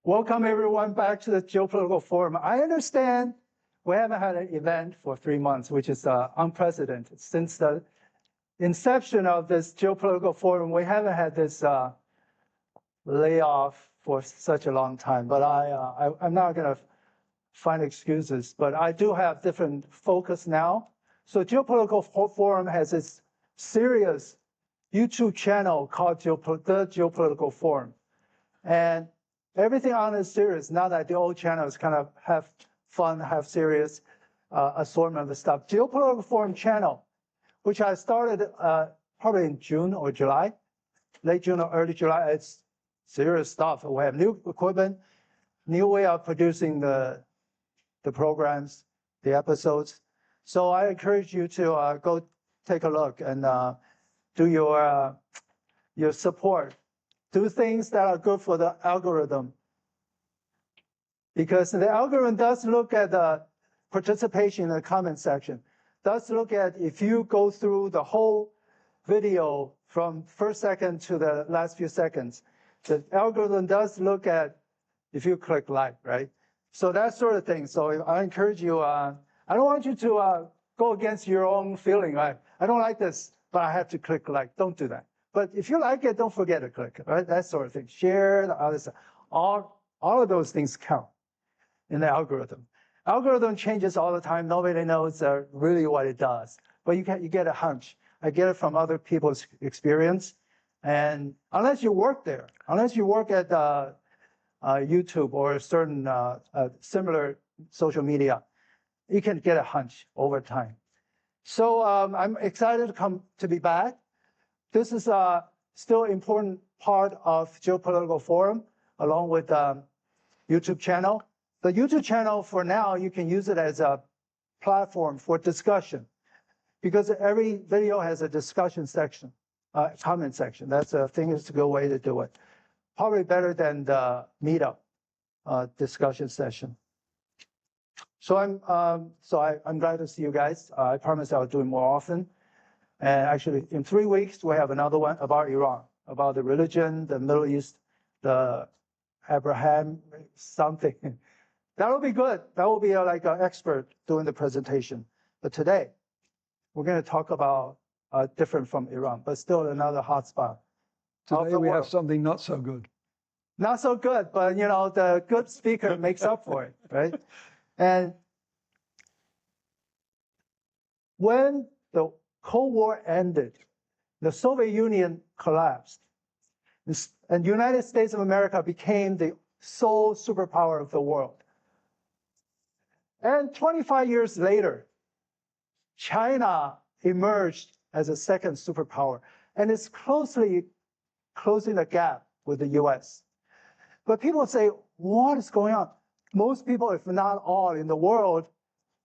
Welcome everyone back to the Geopolitical Forum. I understand we haven't had an event for 3 months, which is unprecedented. Since the inception of this Geopolitical Forum, we haven't had this layoff for such a long time. But I'm not going to find excuses, but I do have different focus now. So Geopolitical Forum has this serious YouTube channel called the Geopolitical Forum. And everything on it is serious. Now that the old channels kind of have fun, have serious assortment of the stuff. Geopolitical Forum channel, which I started probably in June or July, late June or early July. It's serious stuff. We have new equipment, new way of producing the programs, the episodes. So I encourage you to go take a look and do your support. Do things that are good for the algorithm. Because the algorithm does look at the participation in the comment section. Does look at if you go through the whole video from first second to the last few seconds. The algorithm does look at if you click like, right? So that sort of thing. So I encourage you, I don't want you to go against your own feeling, right? I don't like this, but I have to click like. Don't do that. But if you like it, don't forget to click, right? That sort of thing. Share, the other stuff. All of those things count in the algorithm. Algorithm changes all the time. Nobody knows really what it does. But you get a hunch. I get it from other people's experience. And unless you work there, unless you work at YouTube or a certain similar social media, you can get a hunch over time. So I'm excited to be back. This is still an important part of Geopolitical Forum, along with YouTube channel. The YouTube channel, for now, you can use it as a platform for discussion, because every video has a discussion section, comment section. That's a good way to do it. Probably better than the meetup discussion session. So I'm glad to see you guys. I promise I'll do it more often. And actually, in 3 weeks, we have another one about Iran, about the religion, the Middle East, the Abraham something. That'll be good. That will be like an expert doing the presentation. But today, we're going to talk about different from Iran, but still another hotspot. Today we have something not so good. Not so good, but you know, the good speaker makes up for it, right? And when the Cold War ended, the Soviet Union collapsed, and the United States of America became the sole superpower of the world. And 25 years later, China emerged as a second superpower, and is closely closing the gap with the US. But people say, what is going on? Most people, if not all in the world,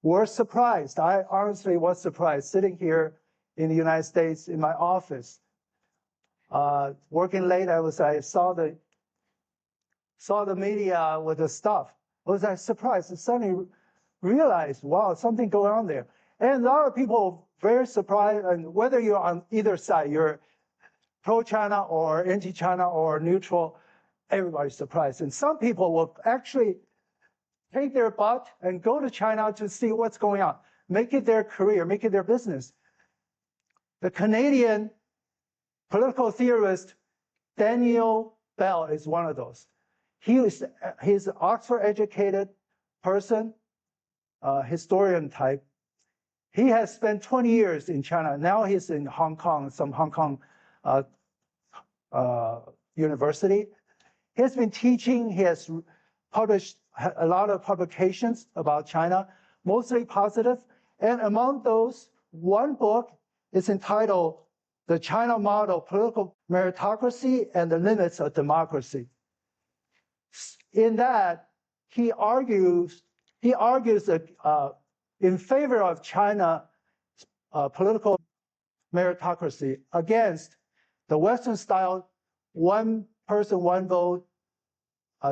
were surprised. I honestly was surprised sitting here in the United States in my office. Working late, I saw the media with the stuff. I was surprised and suddenly realized, wow, something going on there. And a lot of people very surprised, and whether you're on either side, you're pro-China or anti-China or neutral, everybody's surprised. And some people will actually take their butt and go to China to see what's going on, make it their career, make it their business. The Canadian political theorist Daniel Bell is one of those. He's an Oxford-educated person, historian type. He has spent 20 years in China. Now he's in Hong Kong, some Hong Kong university. He has been teaching. He has published a lot of publications about China, mostly positive. And among those, one book is entitled The China Model, Political Meritocracy and the Limits of Democracy. In that, he argues that, in favor of China political meritocracy against the Western style, one person, one vote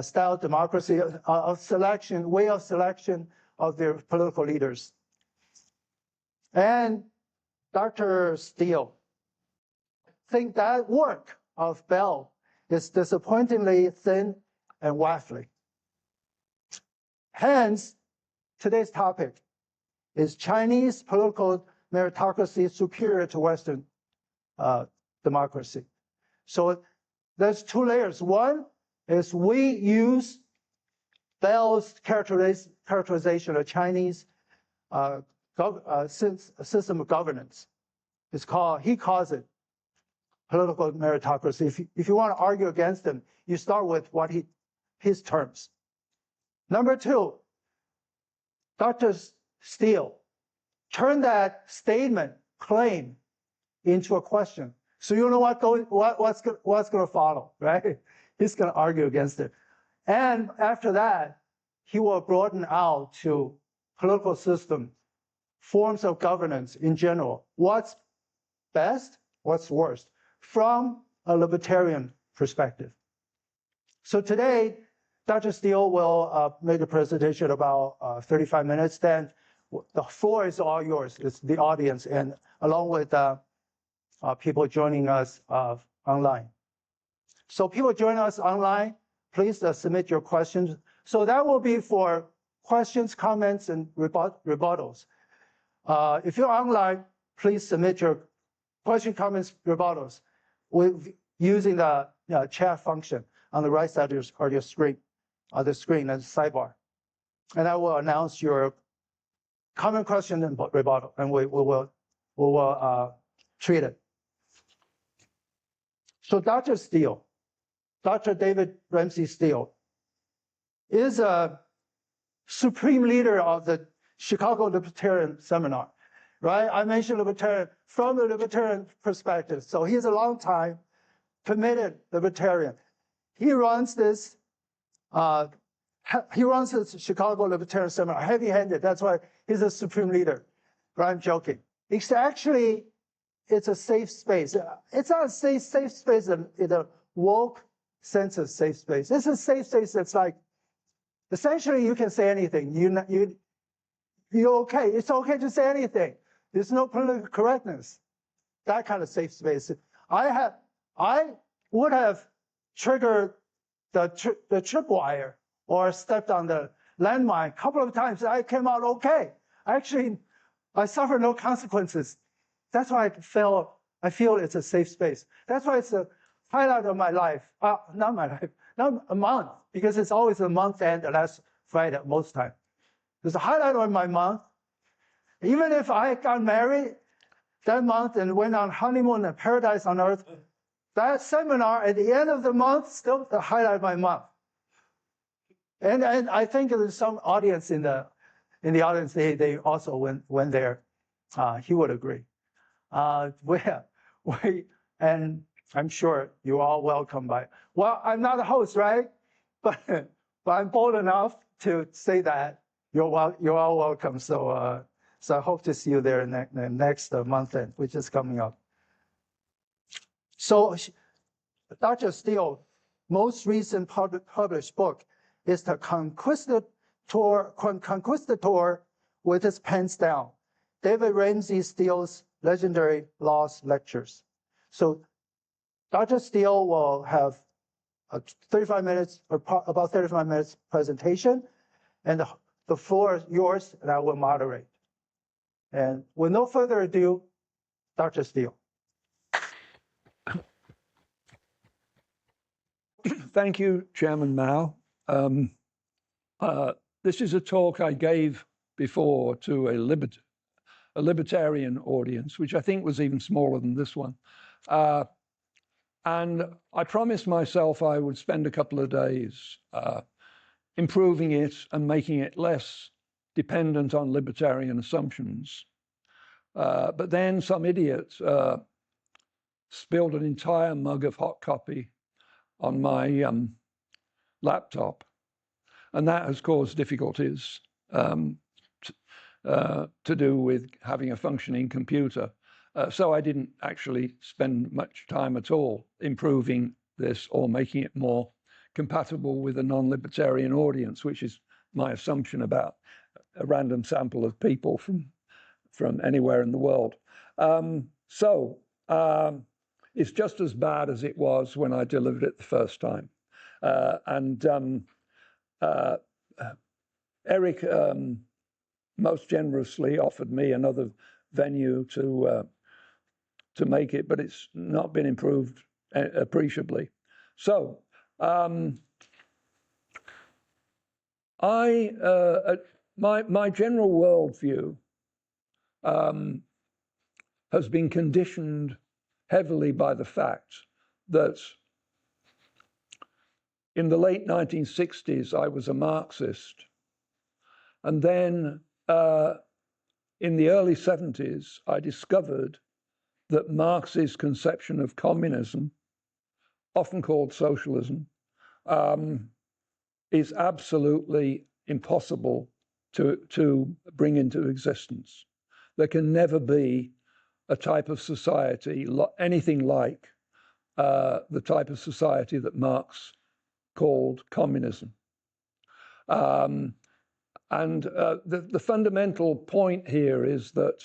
style democracy of selection, way of selection of their political leaders. And Dr. Steele think that work of Bell is disappointingly thin and waffly. Hence, today's topic is Chinese political meritocracy superior to Western democracy. So there's two layers. One is we use Bell's characterization of Chinese system of governance. He calls it political meritocracy. If you want to argue against him, you start with his terms. Number two, Dr. Steele turned that statement, claim, into a question. So you know what's going to follow, right? He's going to argue against it. And after that, he will broaden out to political system, forms of governance in general. What's best, what's worst, from a libertarian perspective. So today, Dr. Steele will make a presentation about 35 minutes. Then the floor is all yours. It's the audience, and along with people joining us online. So people joining us online, please submit your questions. So that will be for questions, comments, and rebuttals. If you're online, please submit your question, comments, rebuttals using the chat function on the right side of your screen, the screen and sidebar. And I will announce your comment, question, and rebuttal, and we will treat it. So Dr. Steele, Dr. David Ramsay Steele, is a supreme leader of the Chicago Libertarian Seminar, right? I mentioned libertarian from the libertarian perspective. So he's a long time committed libertarian. He runs this Chicago Libertarian Seminar, heavy-handed. That's why he's a supreme leader. But I'm joking. It's actually, it's a safe space. It's not a safe space in a woke sense of safe space. It's a safe space that's like, essentially you can say anything. You're okay. It's okay to say anything. There's no political correctness. That kind of safe space. I would have triggered the tripwire or stepped on the landmine a couple of times. I came out okay. Actually, I suffered no consequences. That's why I feel it's a safe space. That's why it's a highlight of my life. Not my life, not a month, because it's always a month end, the last Friday most time. It's a highlight of my month. Even if I got married that month and went on honeymoon in paradise on earth, that seminar at the end of the month still the highlight of my month. And I think there's some audience in the audience, they also went there. He would agree. And I'm sure you're all welcome by. Well, I'm not a host, right? But I'm bold enough to say that you're all welcome. So I hope to see you there next month end, which is coming up. So Dr. Steele, most recent published book is The Conquistador with His Pants Down, David Ramsay Steele's legendary Laws Lectures. So Dr. Steele will have about 35 minutes presentation, and the floor is yours, and I will moderate. And with no further ado, Dr. Steele. Thank you, Chairman Mao. This is a talk I gave before to a libertarian audience, which I think was even smaller than this one. And I promised myself I would spend a couple of days improving it and making it less dependent on libertarian assumptions. But then some idiot spilled an entire mug of hot coffee on my laptop, and that has caused difficulties to do with having a functioning computer. So I didn't actually spend much time at all improving this or making it more compatible with a non-libertarian audience, which is my assumption about a random sample of people from anywhere in the world. It's just as bad as it was when I delivered it the first time. Eric most generously offered me another venue to make it, but it's not been improved appreciably. So my general worldview has been conditioned heavily by the fact that in the late 1960s, I was a Marxist. And then in the early 70s, I discovered that Marx's conception of communism, often called socialism, is absolutely impossible to bring into existence. There can never be a type of society, anything like the type of society that Marx called communism. And the fundamental point here is that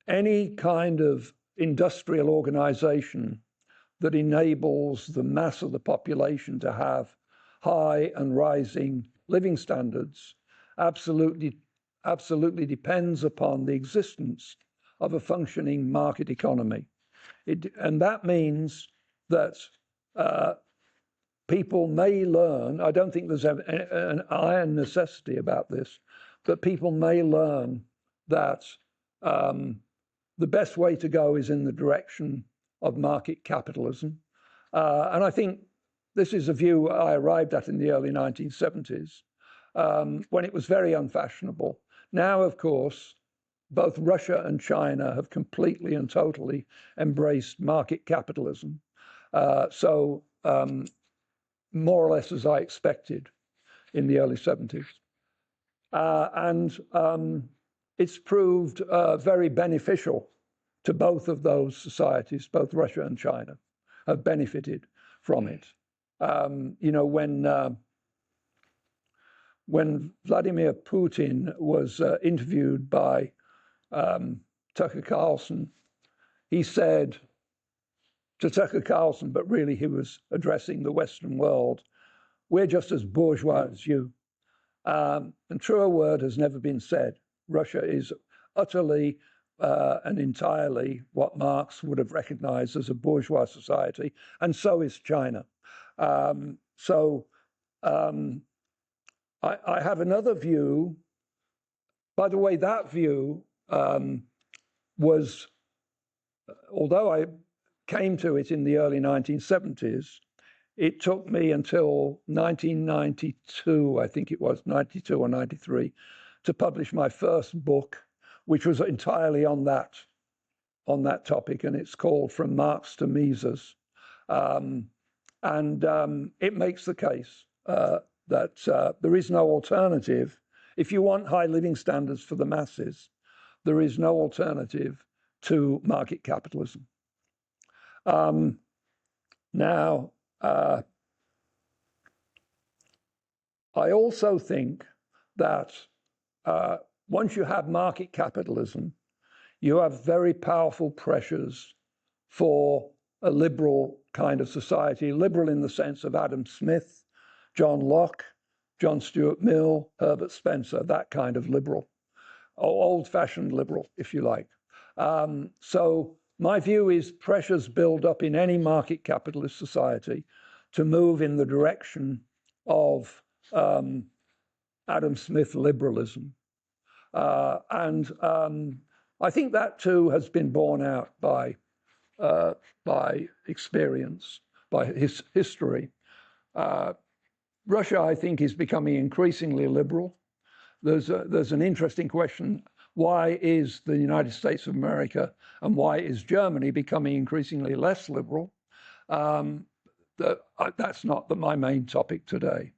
any kind of industrial organization that enables the mass of the population to have high and rising living standards absolutely depends upon the existence of a functioning market economy. And that means that people may learn, I don't think there's an iron necessity about this, but people may learn that the best way to go is in the direction of market capitalism. And I think this is a view I arrived at in the early 1970s, when it was very unfashionable. Now, of course, both Russia and China have completely and totally embraced market capitalism. So more or less as I expected in the early 70s. And it's proved very beneficial to both of those societies, both Russia and China have benefited from it. You know, when Vladimir Putin was interviewed by Tucker Carlson, he said to Tucker Carlson, but really he was addressing the Western world, "We're just as bourgeois as you." And truer word has never been said. Russia is utterly and entirely what Marx would have recognized as a bourgeois society, and so is China. I have another view. By the way, that view was, although I came to it in the early 1970s, it took me until 1992, I think it was, 92 or 93, to publish my first book, which was entirely on that topic, and it's called From Marx to Mises. It makes the case that there is no alternative. If you want high living standards for the masses, there is no alternative to market capitalism. Now, I also think that once you have market capitalism, you have very powerful pressures for a liberal kind of society, liberal in the sense of Adam Smith, John Locke, John Stuart Mill, Herbert Spencer, that kind of liberal, old-fashioned liberal, if you like. So my view is pressures build up in any market capitalist society to move in the direction of Adam Smith liberalism. I think that too has been borne out by experience, by history. Russia, I think, is becoming increasingly liberal. There's an interesting question: why is the United States of America and why is Germany becoming increasingly less liberal? That's not my main topic today.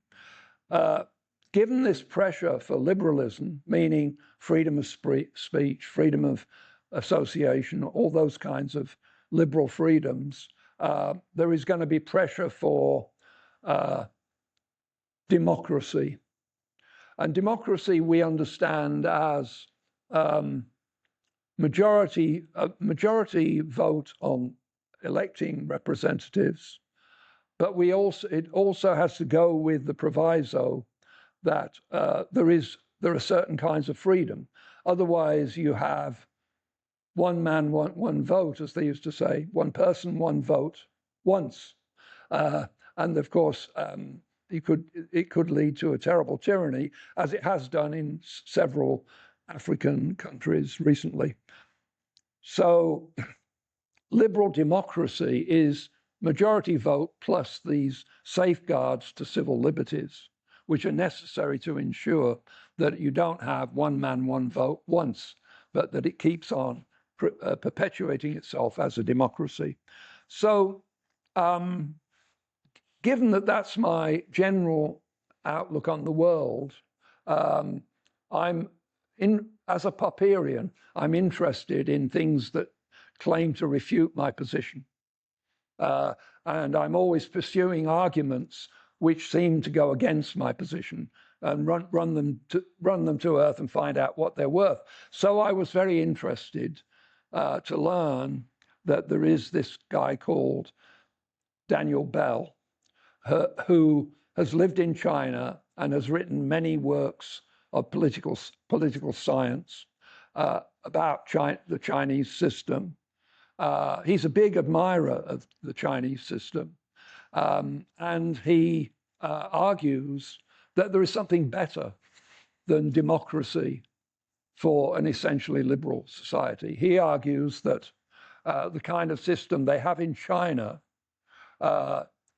Given this pressure for liberalism, meaning freedom of speech, freedom of association, all those kinds of liberal freedoms, there is going to be pressure for democracy. And democracy we understand as majority vote on electing representatives, but it also has to go with the proviso that there are certain kinds of freedom. Otherwise, you have one man, one vote, as they used to say, one person, one vote, once. And of course, it could lead to a terrible tyranny, as it has done in several African countries recently. So liberal democracy is majority vote plus these safeguards to civil liberties, which are necessary to ensure that you don't have one man, one vote once, but that it keeps on perpetuating itself as a democracy. So given that that's my general outlook on the world, as a Popperian, I'm interested in things that claim to refute my position. And I'm always pursuing arguments which seem to go against my position and run them to earth and find out what they're worth. So I was very interested to learn that there is this guy called Daniel Bell, who has lived in China and has written many works of political science about the Chinese system. He's a big admirer of the Chinese system, and he argues that there is something better than democracy for an essentially liberal society. He argues that the kind of system they have in China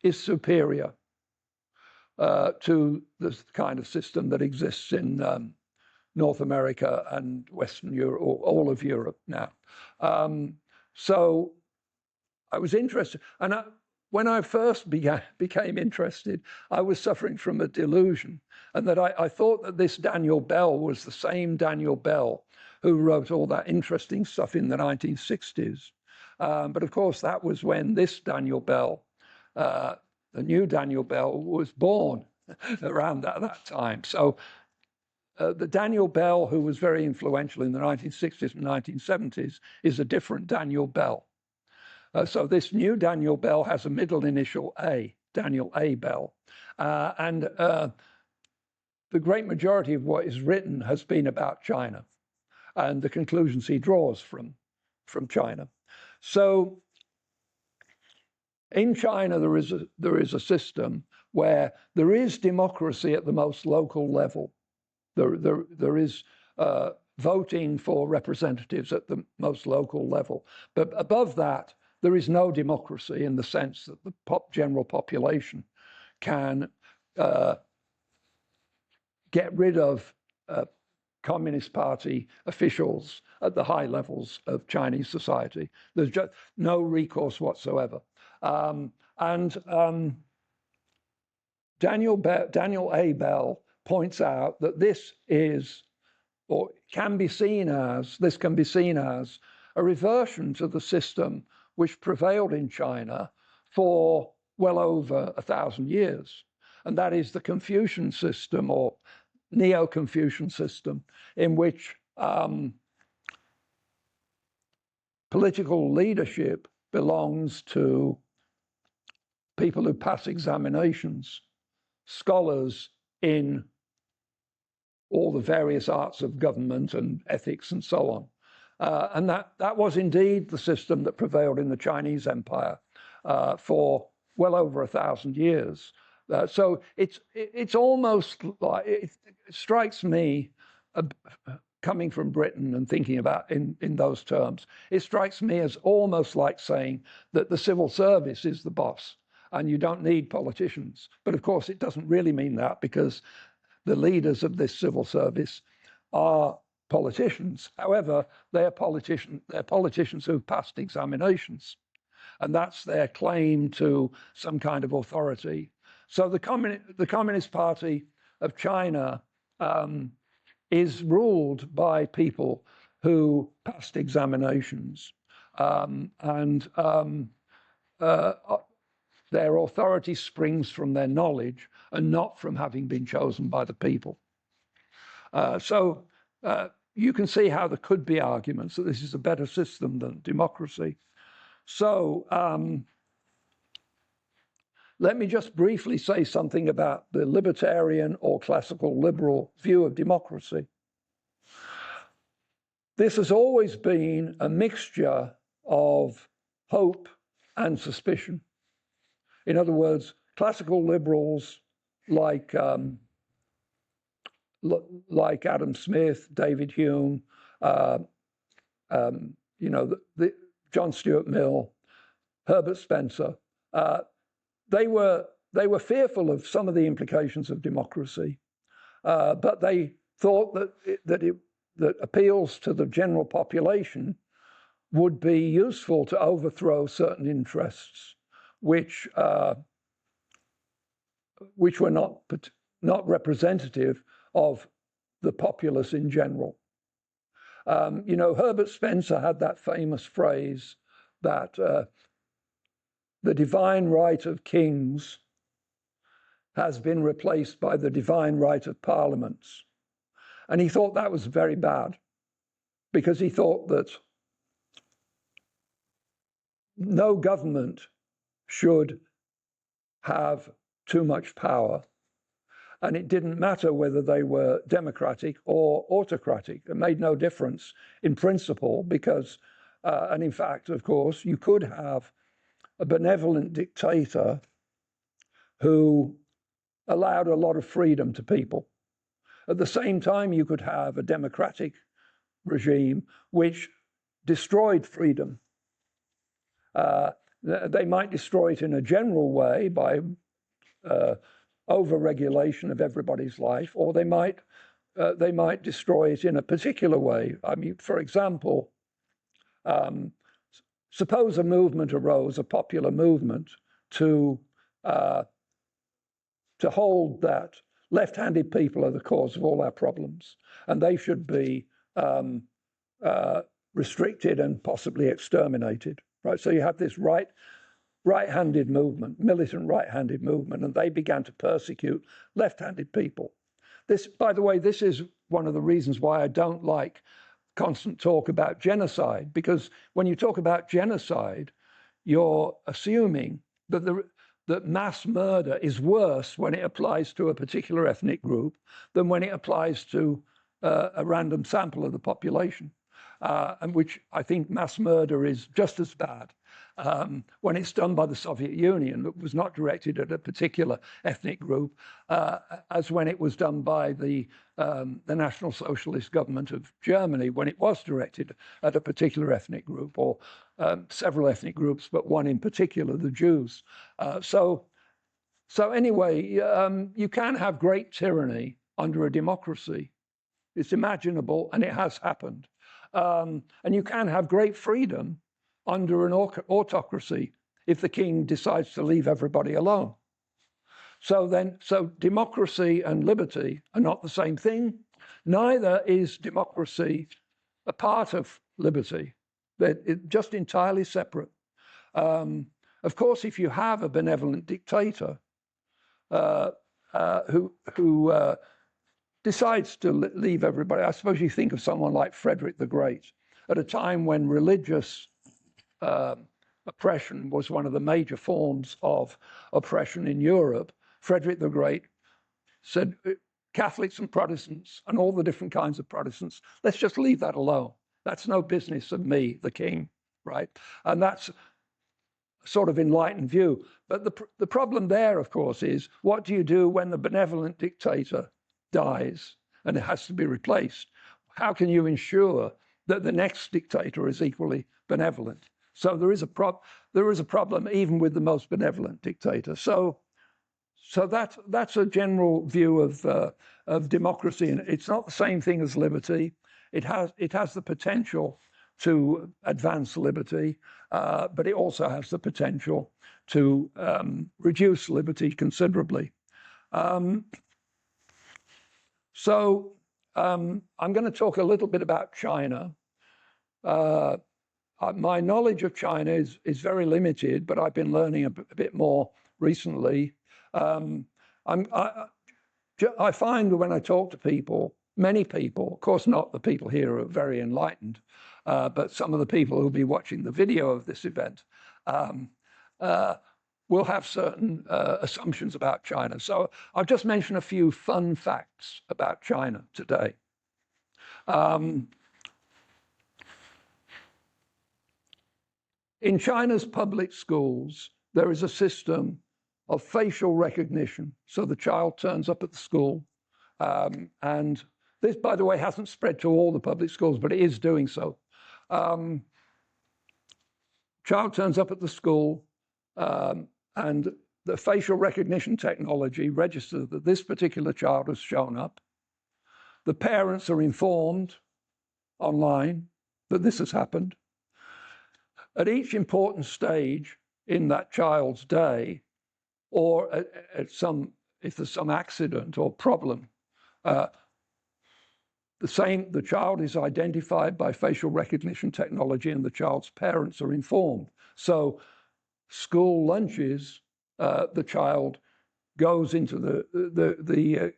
is superior to the kind of system that exists in North America and Western Europe, or all of Europe now. So I was interested, and when I first became interested, I was suffering from a delusion, and that I thought that this Daniel Bell was the same Daniel Bell who wrote all that interesting stuff in the 1960s. But of course, that was when this Daniel Bell, the new Daniel Bell, was born around that time. So the Daniel Bell, who was very influential in the 1960s and 1970s, is a different Daniel Bell. So this new Daniel Bell has a middle initial A, Daniel A. Bell. And the great majority of what is written has been about China and the conclusions he draws from China. So in China, there is a system where there is democracy at the most local level. There is voting for representatives at the most local level. But above that, there is no democracy in the sense that the general population can get rid of Communist Party officials at the high levels of Chinese society. There's just no recourse whatsoever. Daniel A. Bell points out that this can be seen as a reversion to the system which prevailed in China for well over 1,000 years. And that is the Confucian system, or Neo-Confucian system, in which political leadership belongs to people who pass examinations, scholars in all the various arts of government and ethics and so on. And that was indeed the system that prevailed in the Chinese Empire for well over 1,000 years. So it's almost like, it strikes me, coming from Britain and thinking about in those terms, it strikes me as almost like saying that the civil service is the boss and you don't need politicians. But of course, it doesn't really mean that, because the leaders of this civil service are politicians. However, they're politicians who've passed examinations, and that's their claim to some kind of authority. So the Communist Party of China is ruled by people who passed examinations, and their authority springs from their knowledge and not from having been chosen by the people. So you can see how there could be arguments that this is a better system than democracy. So let me just briefly say something about the libertarian or classical liberal view of democracy. This has always been a mixture of hope and suspicion. In other words, classical liberals like Adam Smith, David Hume, John Stuart Mill, Herbert Spencer, they were fearful of some of the implications of democracy, but they thought that appeals to the general population would be useful to overthrow certain interests, which were not representative of the populace in general. Herbert Spencer had that famous phrase that the divine right of kings has been replaced by the divine right of parliaments. And he thought that was very bad, because he thought that no government should have too much power. And it didn't matter whether they were democratic or autocratic. It made no difference in principle, because, and in fact, of course, you could have a benevolent dictator who allowed a lot of freedom to people. At the same time, you could have a democratic regime which destroyed freedom. They might destroy it in a general way by over-regulation of everybody's life, or they might destroy it in a particular way. I mean, for example, suppose a movement arose, a popular movement, to hold that left-handed people are the cause of all our problems, and they should be restricted and possibly exterminated. Right? So you have this right-handed movement, militant right-handed movement, and they began to persecute left-handed people. This, by the way, this is one of the reasons why I don't like constant talk about genocide, because when you talk about genocide, you're assuming that mass murder is worse when it applies to a particular ethnic group than when it applies to a random sample of the population, and which I think mass murder is just as bad when it's done by the Soviet Union. It was not directed at a particular ethnic group, as when it was done by the National Socialist government of Germany, when it was directed at a particular ethnic group, or several ethnic groups, but one in particular, the Jews. So anyway, you can have great tyranny under a democracy. It's imaginable, and it has happened. And you can have great freedom under an autocracy if the king decides to leave everybody alone. So democracy and liberty are not the same thing. Neither is democracy a part of liberty. They're just entirely separate. Of course, if you have a benevolent dictator who decides to leave everybody, I suppose you think of someone like Frederick the Great, at a time when religious oppression was one of the major forms of oppression in Europe. Frederick the Great said, Catholics and Protestants and all the different kinds of Protestants, let's just leave that alone. That's no business of me, the king, right? And that's sort of enlightened view. But the problem there, of course, is what do you do when the benevolent dictator dies and it has to be replaced? How can you ensure that the next dictator is equally benevolent? So there is a problem even with the most benevolent dictator. So that's a general view of democracy, and it's not the same thing as liberty. It has the potential to advance liberty, but it also has the potential to reduce liberty considerably. So I'm going to talk a little bit about China. My knowledge of China is very limited, but I've been learning a bit more recently. I find that when I talk to people, many people, of course not the people here who are very enlightened, but some of the people who'll be watching the video of this event, will have certain assumptions about China. So I'll just mention a few fun facts about China today. In China's public schools, there is a system of facial recognition. So the child turns up at the school, and this, by the way, hasn't spread to all the public schools, but it is doing so. Child turns up at the school, and the facial recognition technology registers that this particular child has shown up. The parents are informed online that this has happened. At each important stage in that child's day, or if there's some accident or problem, the child is identified by facial recognition technology, and the child's parents are informed. So school lunches, the child goes into the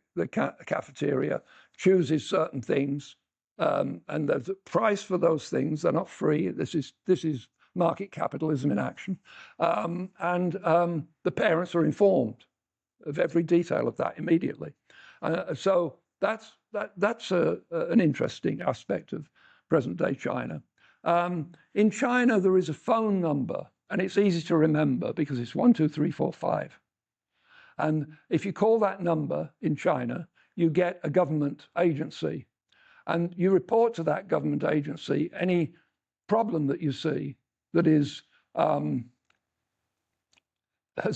cafeteria, chooses certain things, and there's a price for those things. They're not free. This is market capitalism in action, and the parents are informed of every detail of that immediately. So that's an interesting aspect of present-day China. In China, there is a phone number, and it's easy to remember because it's 12345. And if you call that number in China, you get a government agency, and you report to that government agency any problem that you see that has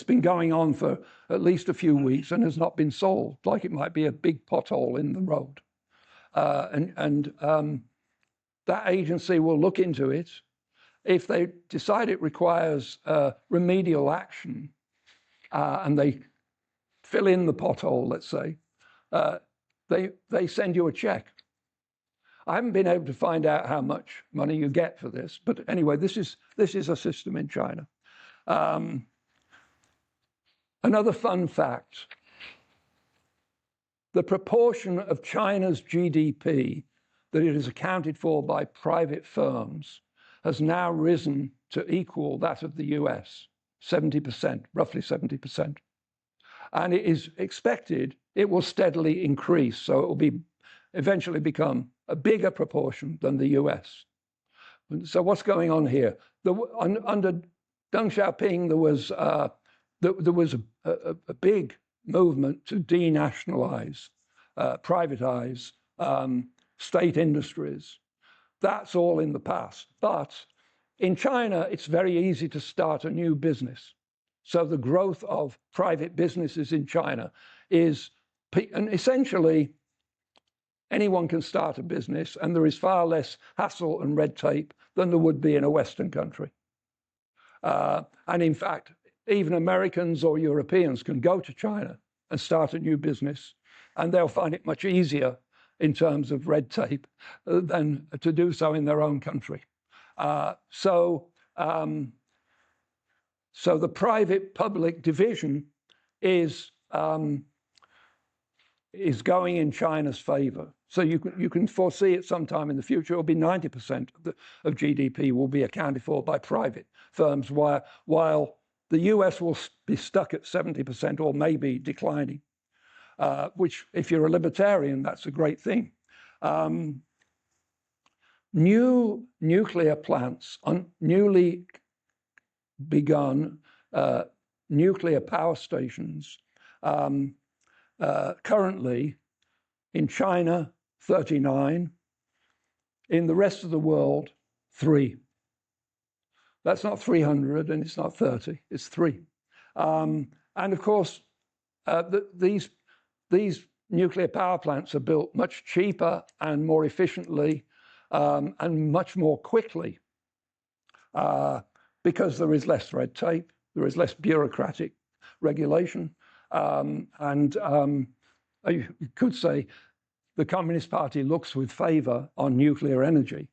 been going on for at least a few weeks and has not been solved, like it might be a big pothole in the road. That agency will look into it. If they decide it requires remedial action, and they fill in the pothole, let's say, they send you a check. I haven't been able to find out how much money you get for this, but anyway, this is a system in China. Another fun fact: the proportion of China's GDP that it is accounted for by private firms has now risen to equal that of the US, 70%, roughly 70%. And it is expected it will steadily increase, so it will eventually become a bigger proportion than the US. So what's going on here? Under Deng Xiaoping, there was a big movement to denationalize, privatize state industries. That's all in the past. But in China, it's very easy to start a new business. So the growth of private businesses in China is, and essentially, anyone can start a business, and there is far less hassle and red tape than there would be in a Western country. And in fact, even Americans or Europeans can go to China and start a new business, and they'll find it much easier in terms of red tape than to do so in their own country. So the private-public division is going in China's favor. So you can foresee it sometime in the future. It will be 90% of GDP will be accounted for by private firms, while the US will be stuck at 70% or maybe declining, which, if you're a libertarian, that's a great thing. New nuclear plants, newly begun nuclear power stations, currently in China, 39, in the rest of the world, 3. That's not 300 and it's not 30, it's 3. And of course, these nuclear power plants are built much cheaper and more efficiently and much more quickly because there is less red tape, there is less bureaucratic regulation. You could say the Communist Party looks with favor on nuclear energy.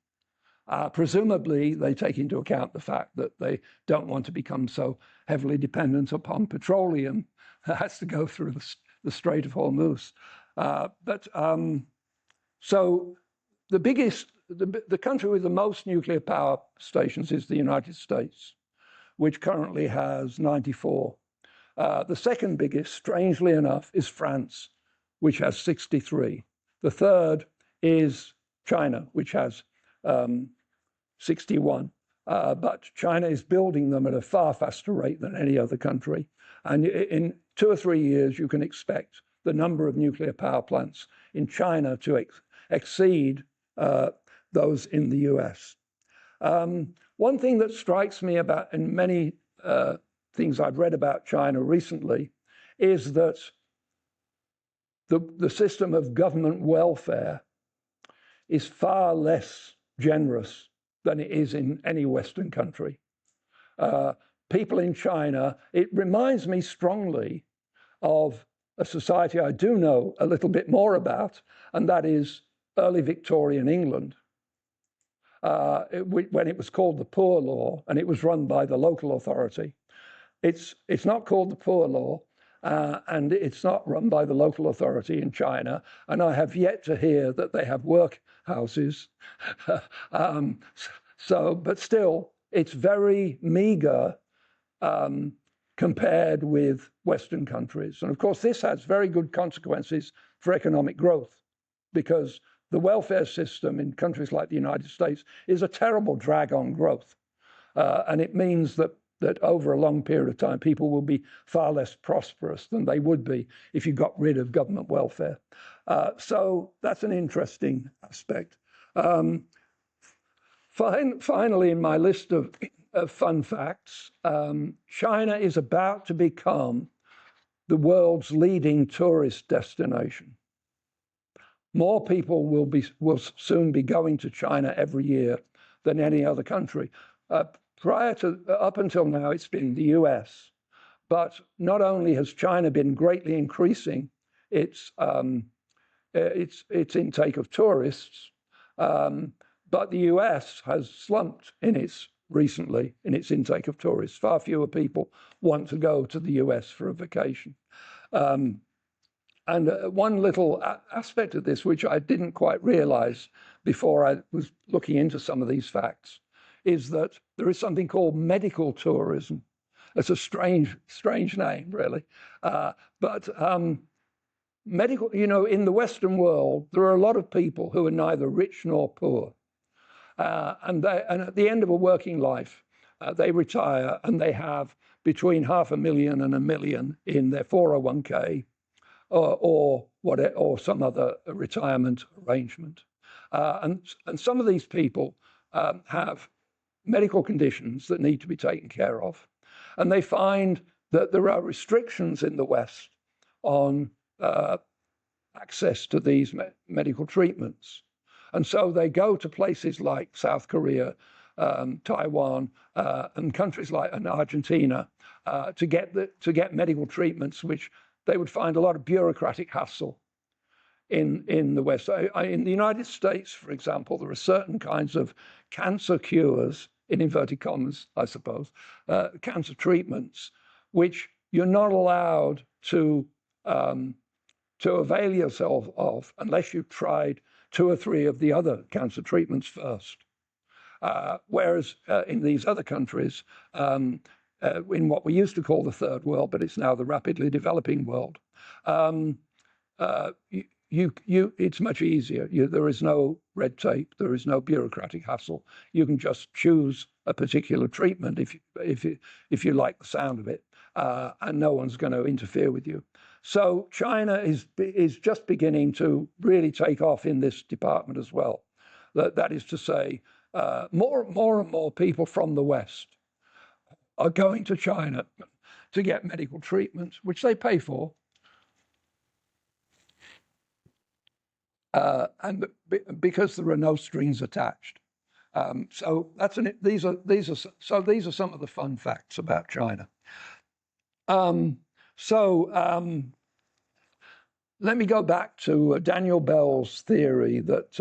Presumably, they take into account the fact that they don't want to become so heavily dependent upon petroleum that has to go through the Strait of Hormuz. So the country with the most nuclear power stations is the United States, which currently has 94. The second biggest, strangely enough, is France, which has 63. The third is China, which has 61. But China is building them at a far faster rate than any other country. And in 2 or 3 years, you can expect the number of nuclear power plants in China to exceed those in the US. One thing that strikes me about, in many things I've read about China recently, is that the system of government welfare is far less generous than it is in any Western country. People in China, it reminds me strongly of a society I do know a little bit more about, and that is early Victorian England, when it was called the Poor Law, and it was run by the local authority. It's not called the Poor Law, and it's not run by the local authority in China, and I have yet to hear that they have workhouses. But still, it's very meager compared with Western countries. And of course, this has very good consequences for economic growth, because the welfare system in countries like the United States is a terrible drag on growth. And it means that over a long period of time, people will be far less prosperous than they would be if you got rid of government welfare. So that's an interesting aspect. Finally, in my list of fun facts, China is about to become the world's leading tourist destination. More people will soon be going to China every year than any other country. Up until now, it's been the US, but not only has China been greatly increasing its intake of tourists, but the US has slumped recently in its intake of tourists. Far fewer people want to go to the US for a vacation. And one little aspect of this, which I didn't quite realize before I was looking into some of these facts, is that there is something called medical tourism. It's a strange name, really. But medical, in the Western world, there are a lot of people who are neither rich nor poor. And at the end of a working life, they retire and they have between $500,000 and $1 million in their 401k or some other retirement arrangement. And some of these people have medical conditions that need to be taken care of. And they find that there are restrictions in the West on access to these medical treatments. And so they go to places like South Korea, Taiwan, and countries like Argentina to get medical treatments, which they would find a lot of bureaucratic hassle in the West. In the United States, for example, there are certain kinds of cancer cures, in inverted commas, I suppose, cancer treatments, which you're not allowed to avail yourself of unless you've tried 2 or 3 of the other cancer treatments first. Whereas in these other countries, in what we used to call the third world, but it's now the rapidly developing world, it's much easier. There is no red tape. There is no bureaucratic hassle. You can just choose a particular treatment if you like the sound of it, and no one's going to interfere with you. So China is just beginning to really take off in this department as well. That is to say, more and more people from the West are going to China to get medical treatments, which they pay for. And because there are no strings attached. So these are some of the fun facts about China. Let me go back to Daniel Bell's theory that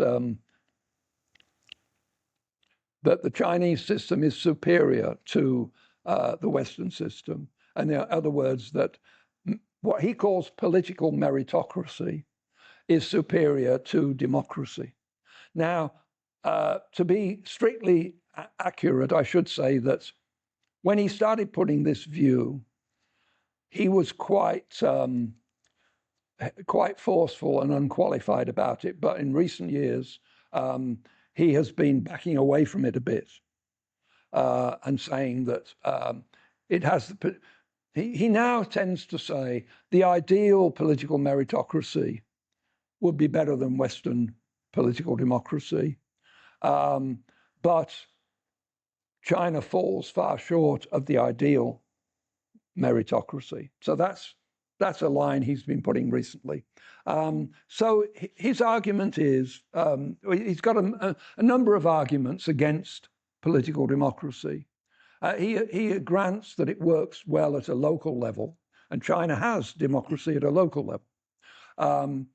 the Chinese system is superior to the Western system. And in other words, that what he calls political meritocracy is superior to democracy. Now, to be strictly accurate, I should say that when he started putting this view, he was quite forceful and unqualified about it. But in recent years, he has been backing away from it a bit and saying that it has. He now tends to say the ideal political meritocracy would be better than Western political democracy. But China falls far short of the ideal meritocracy. So that's a line he's been putting recently. So his argument is, he's got a number of arguments against political democracy. He grants that it works well at a local level, and China has democracy at a local level. And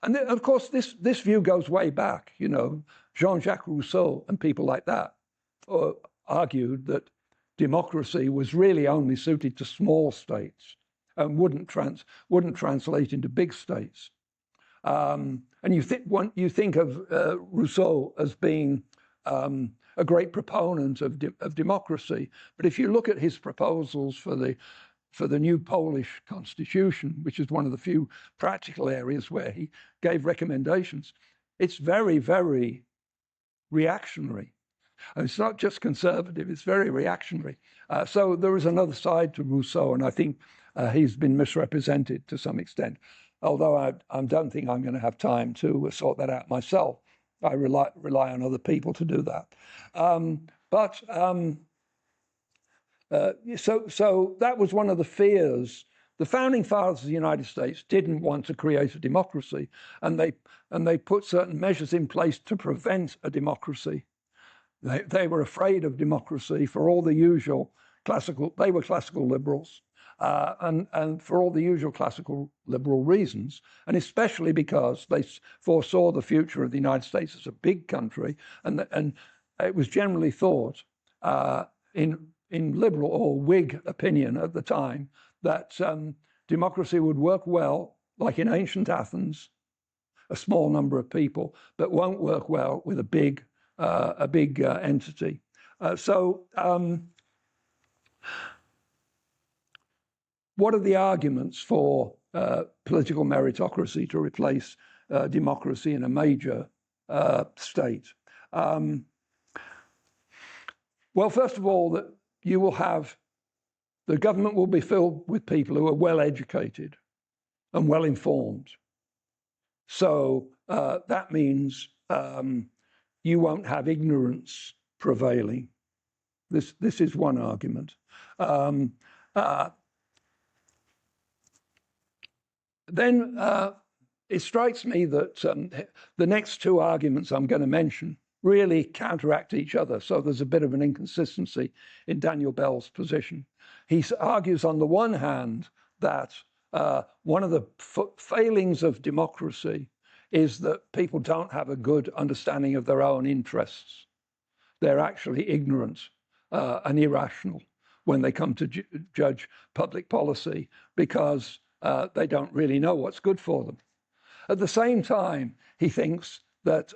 then, of course, this view goes way back. You know, Jean-Jacques Rousseau and people like that argued that democracy was really only suited to small states and wouldn't translate into big states. And you think of Rousseau as being a great proponent of democracy, but if you look at his proposals for the new Polish constitution, which is one of the few practical areas where he gave recommendations, it's very, very reactionary. And it's not just conservative, it's very reactionary. So there is another side to Rousseau, and I think he's been misrepresented to some extent, although I don't think I'm going to have time to sort that out myself. I rely on other people to do that. So that was one of the fears. The founding fathers of the United States didn't want to create a democracy, and they put certain measures in place to prevent a democracy. They were afraid of democracy for all the usual they were classical liberals, and for all the usual classical liberal reasons, and especially because they foresaw the future of the United States as a big country, and it was generally thought in liberal or Whig opinion at the time that democracy would work well, like in ancient Athens, a small number of people, but won't work well with a big entity. What are the arguments for political meritocracy to replace democracy in a major state? Well, first of all, that you will have the government will be filled with people who are well educated and well informed. So that means you won't have ignorance prevailing. This is one argument. Then it strikes me that the next two arguments I'm going to mention really counteract each other. So there's a bit of an inconsistency in Daniel Bell's position. He argues on the one hand that one of the failings of democracy is that people don't have a good understanding of their own interests. They're actually ignorant and irrational when they come to judge public policy because they don't really know what's good for them. At the same time, he thinks that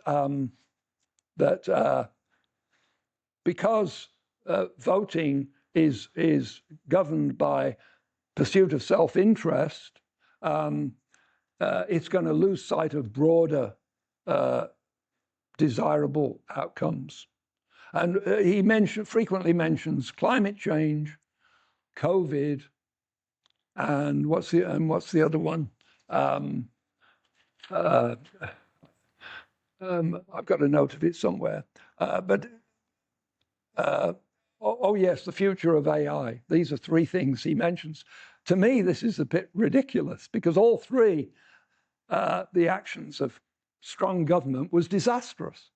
because voting is governed by pursuit of self-interest, it's going to lose sight of broader desirable outcomes. And he frequently mentions climate change, COVID, and what's the other one? I've got a note of it somewhere. Oh yes, the future of AI. These are three things he mentions. To me, this is a bit ridiculous because all three, the actions of strong government was disastrous.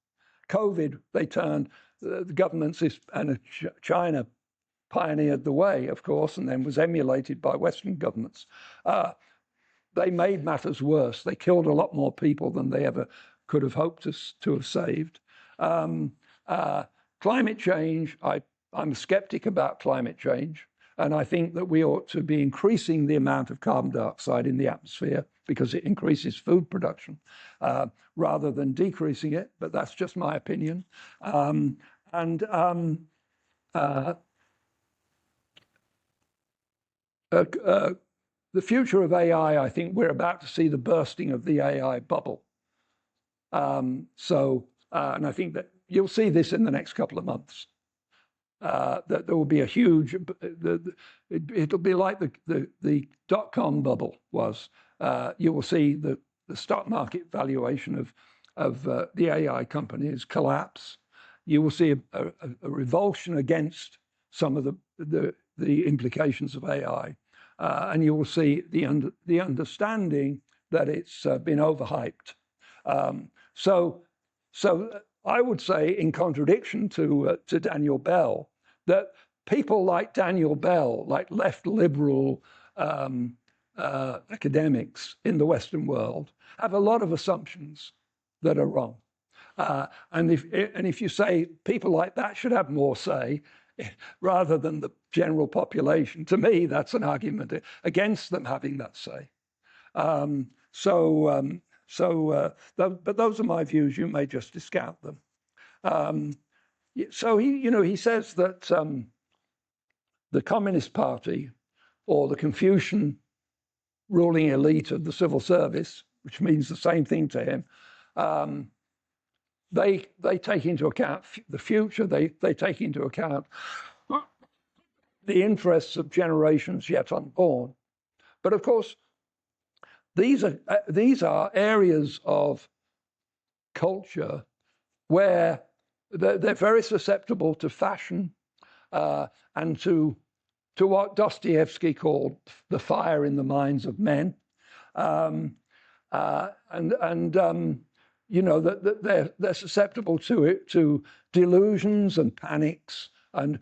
COVID, they turned, the governments, and China pioneered the way, of course, and then was emulated by Western governments. They made matters worse. They killed a lot more people than they ever could have hoped to have saved. Climate change, I'm a skeptic about climate change, and I think that we ought to be increasing the amount of carbon dioxide in the atmosphere because it increases food production rather than decreasing it, but that's just my opinion. the future of AI, I think we're about to see the bursting of the AI bubble. And I think that you'll see this in the next couple of months. That there will be a huge, it'll be like the dot-com bubble was. You will see the stock market valuation of the AI companies collapse. You will see a revulsion against some of the implications of AI. And you will see the understanding that it's been overhyped. So I would say, in contradiction to Daniel Bell, that people like Daniel Bell, like left liberal academics in the Western world, have a lot of assumptions that are wrong. And if you say people like that should have more say, rather than the general population, to me, that's an argument against them having that say. But those are my views. You may just discount them. So he says that the Communist Party, or the Confucian ruling elite of the civil service, which means the same thing to him, they take into account the future. They take into account the interests of generations yet unborn. But of course, these are areas of culture where they're very susceptible to fashion and to what Dostoevsky called the fire in the minds of men, that they're susceptible to delusions and panics and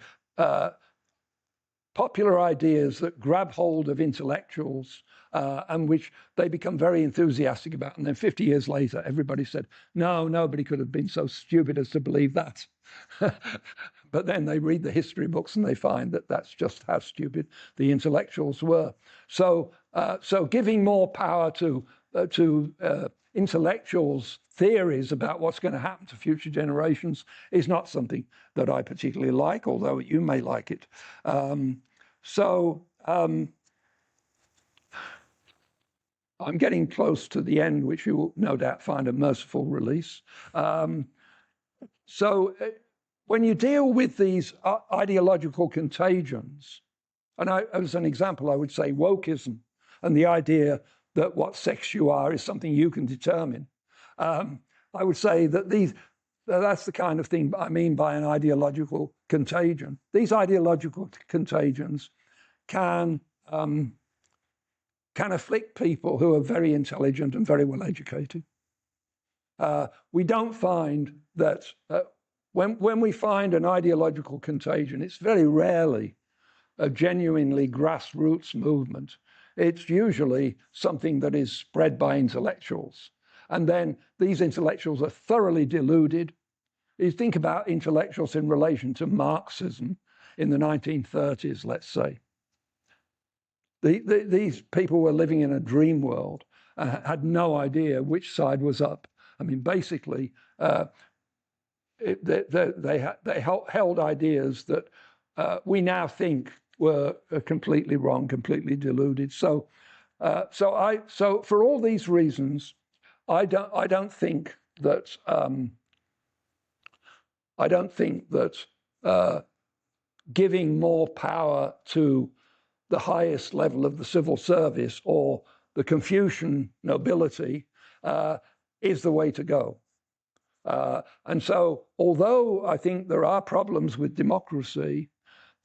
popular ideas that grab hold of intellectuals and which they become very enthusiastic about. And then 50 years later, everybody said, no, nobody could have been so stupid as to believe that. But then they read the history books and they find that that's just how stupid the intellectuals were. So giving more power to intellectuals' theories about what's going to happen to future generations is not something that I particularly like, although you may like it. I'm getting close to the end, which you will no doubt find a merciful release. When you deal with these ideological contagions, and as an example, I would say wokeism and the idea that what sex you are is something you can determine. I would say that that's the kind of thing I mean by an ideological contagion. These ideological contagions can afflict people who are very intelligent and very well educated. We don't find that when we find an ideological contagion, it's very rarely a genuinely grassroots movement. It's usually something that is spread by intellectuals. And then these intellectuals are thoroughly deluded. You think about intellectuals in relation to Marxism in the 1930s, let's say. These people were living in a dream world, had no idea which side was up. I mean, basically, they held ideas that we now think were completely wrong, completely deluded. So for all these reasons, I don't think that giving more power to the highest level of the civil service or the Confucian nobility is the way to go. And so, although I think there are problems with democracy,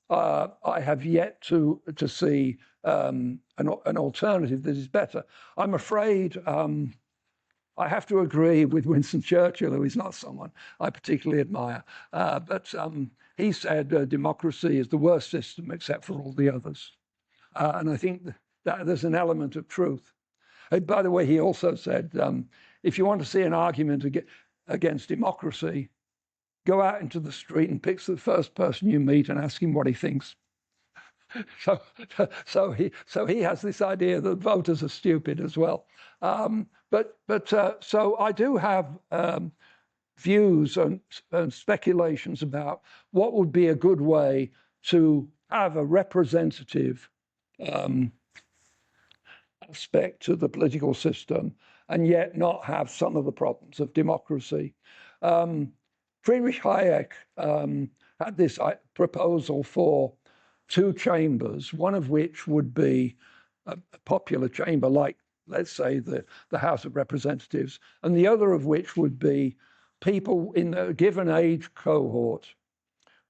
I have yet to see an alternative that is better. I'm afraid I have to agree with Winston Churchill, who is not someone I particularly admire. But he said democracy is the worst system except for all the others. And I think that there's an element of truth. By the way, he also said, if you want to see an argument against democracy, go out into the street and pick the first person you meet and ask him what he thinks. So he has this idea that voters are stupid as well. So I do have views and speculations about what would be a good way to have a representative aspect to the political system and yet not have some of the problems of democracy. Friedrich Hayek had this proposal for two chambers, one of which would be a popular chamber like, let's say, the House of Representatives, and the other of which would be people in a given age cohort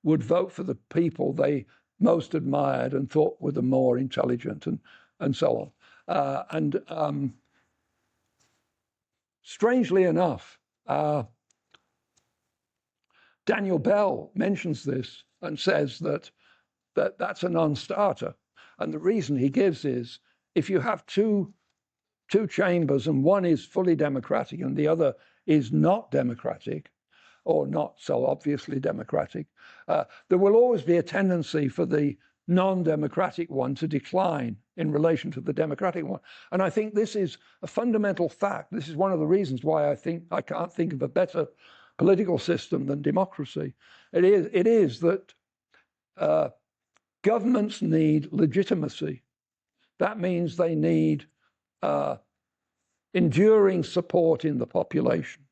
would vote for the people they most admired and thought were the more intelligent and so on. Strangely enough, Daniel Bell mentions this and says that that's a non-starter. And the reason he gives is if you have two chambers and one is fully democratic and the other is not democratic, or not so obviously democratic, there will always be a tendency for the non-democratic one to decline in relation to the democratic one. And I think this is a fundamental fact. This is one of the reasons why I think I can't think of a better political system than democracy. It is that governments need legitimacy. That means they need enduring support in the population.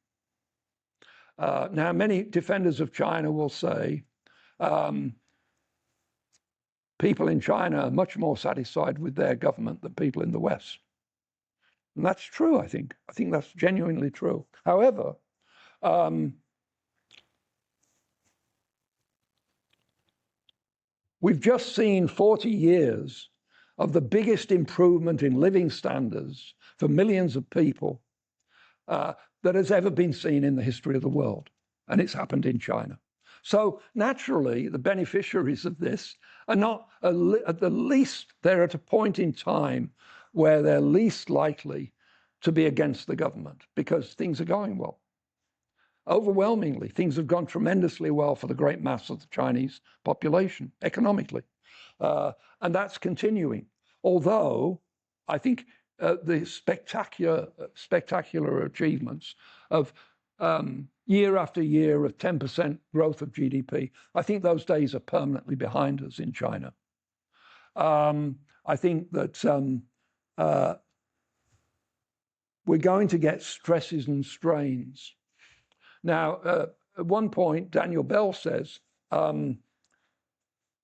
Now, many defenders of China will say people in China are much more satisfied with their government than people in the West. And that's true, I think. I think that's genuinely true. However, we've just seen 40 years of the biggest improvement in living standards for millions of people that has ever been seen in the history of the world. And it's happened in China. So naturally, the beneficiaries of this are not, at the least, they're at a point in time where they're least likely to be against the government because things are going well. Overwhelmingly, things have gone tremendously well for the great mass of the Chinese population economically. And that's continuing. Although I think the spectacular achievements of year after year of 10% growth of GDP, I think those days are permanently behind us in China. I think that we're going to get stresses and strains. Now, at one point, Daniel Bell says,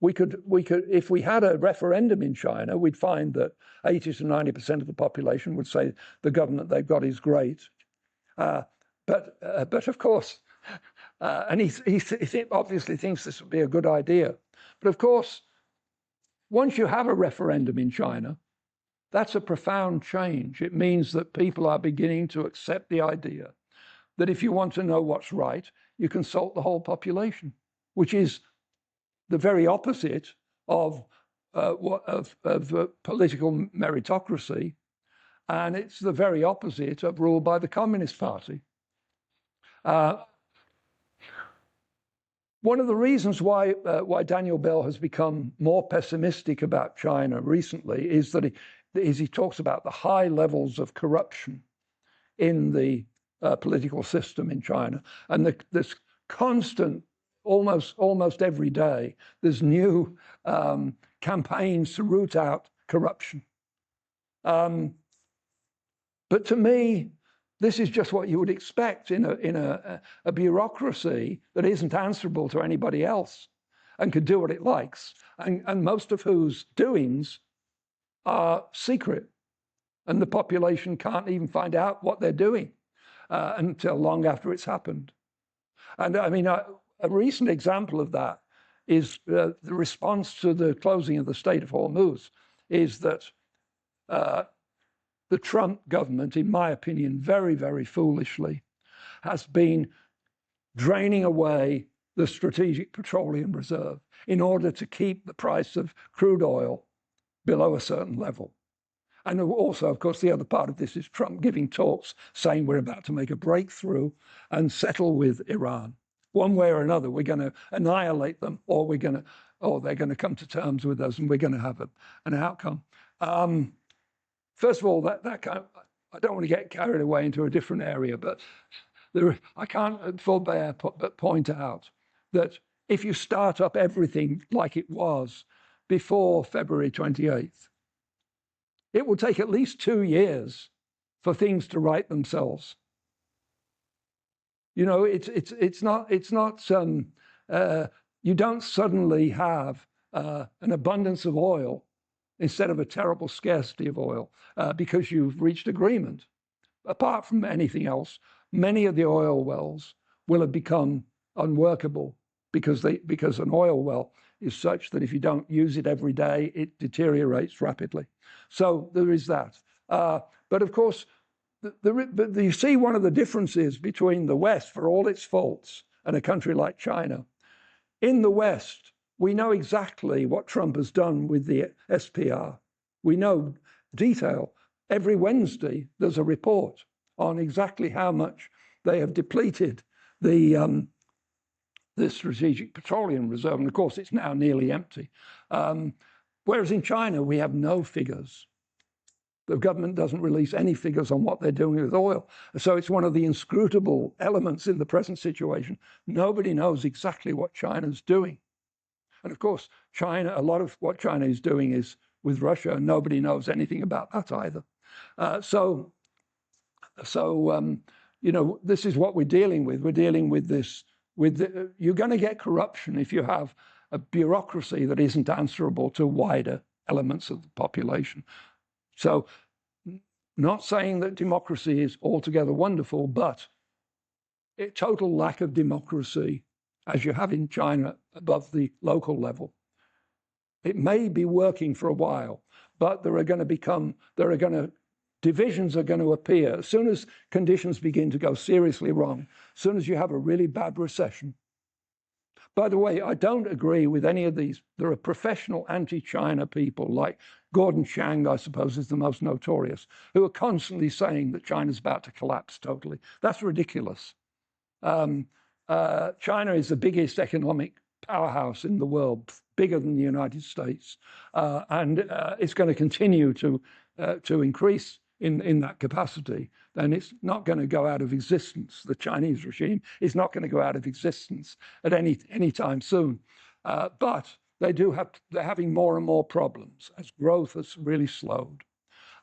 we could, if we had a referendum in China, we'd find that 80 to 90% of the population would say the government they've got is great. But of course, and he obviously thinks this would be a good idea. But of course, once you have a referendum in China, that's a profound change. It means that people are beginning to accept the idea that if you want to know what's right, you consult the whole population, which is the very opposite of political meritocracy, and it's the very opposite of rule by the Communist Party. One of the reasons why Daniel Bell has become more pessimistic about China recently is that he talks about the high levels of corruption in the political system in China, and this constant, almost every day, there's new campaigns to root out corruption. But to me, this is just what you would expect in a bureaucracy that isn't answerable to anybody else and can do what it likes, and most of whose doings are secret, and the population can't even find out what they're doing until long after it's happened. And I mean, a recent example of that is the response to the closing of the Strait of Hormuz is that the Trump government, in my opinion, very, very foolishly, has been draining away the strategic petroleum reserve in order to keep the price of crude oil below a certain level. And also, of course, the other part of this is Trump giving talks saying we're about to make a breakthrough and settle with Iran. One way or another, we're going to annihilate them, or they're going to come to terms with us, and we're going to have an outcome. First of all, that kind of, I don't want to get carried away into a different area, but I can't forbear but point out that if you start up everything like it was before February 28th, it will take at least 2 years for things to right themselves. You know, it's not you don't suddenly have an abundance of oil instead of a terrible scarcity of oil because you've reached agreement. Apart from anything else, many of the oil wells will have become unworkable because an oil well is such that if you don't use it every day, it deteriorates rapidly. So there is that. But of course, but you see one of the differences between the West, for all its faults, and a country like China. In the West, we know exactly what Trump has done with the SPR. We know detail. Every Wednesday, there's a report on exactly how much they have depleted the Strategic Petroleum Reserve. And of course, it's now nearly empty. Whereas in China, we have no figures. The government doesn't release any figures on what they're doing with oil. So it's one of the inscrutable elements in the present situation. Nobody knows exactly what China's doing. And of course, a lot of what China is doing is with Russia, and nobody knows anything about that either. You know, this is what we're dealing with. We're dealing with this. You're going to get corruption if you have a bureaucracy that isn't answerable to wider elements of the population. So, not saying that democracy is altogether wonderful, but a total lack of democracy, as you have in China above the local level, it may be working for a while, but divisions are going to appear. As soon as conditions begin to go seriously wrong, as soon as you have a really bad recession. By the way, I don't agree with any of these. There are professional anti-China people like Gordon Chang, I suppose, is the most notorious, who are constantly saying that China's about to collapse totally. That's ridiculous. China is the biggest economic powerhouse in the world, bigger than the United States, and it's going to continue to increase in that capacity. Then it's not going to go out of existence. The Chinese regime is not going to go out of existence at any time soon. But they're having more and more problems as growth has really slowed.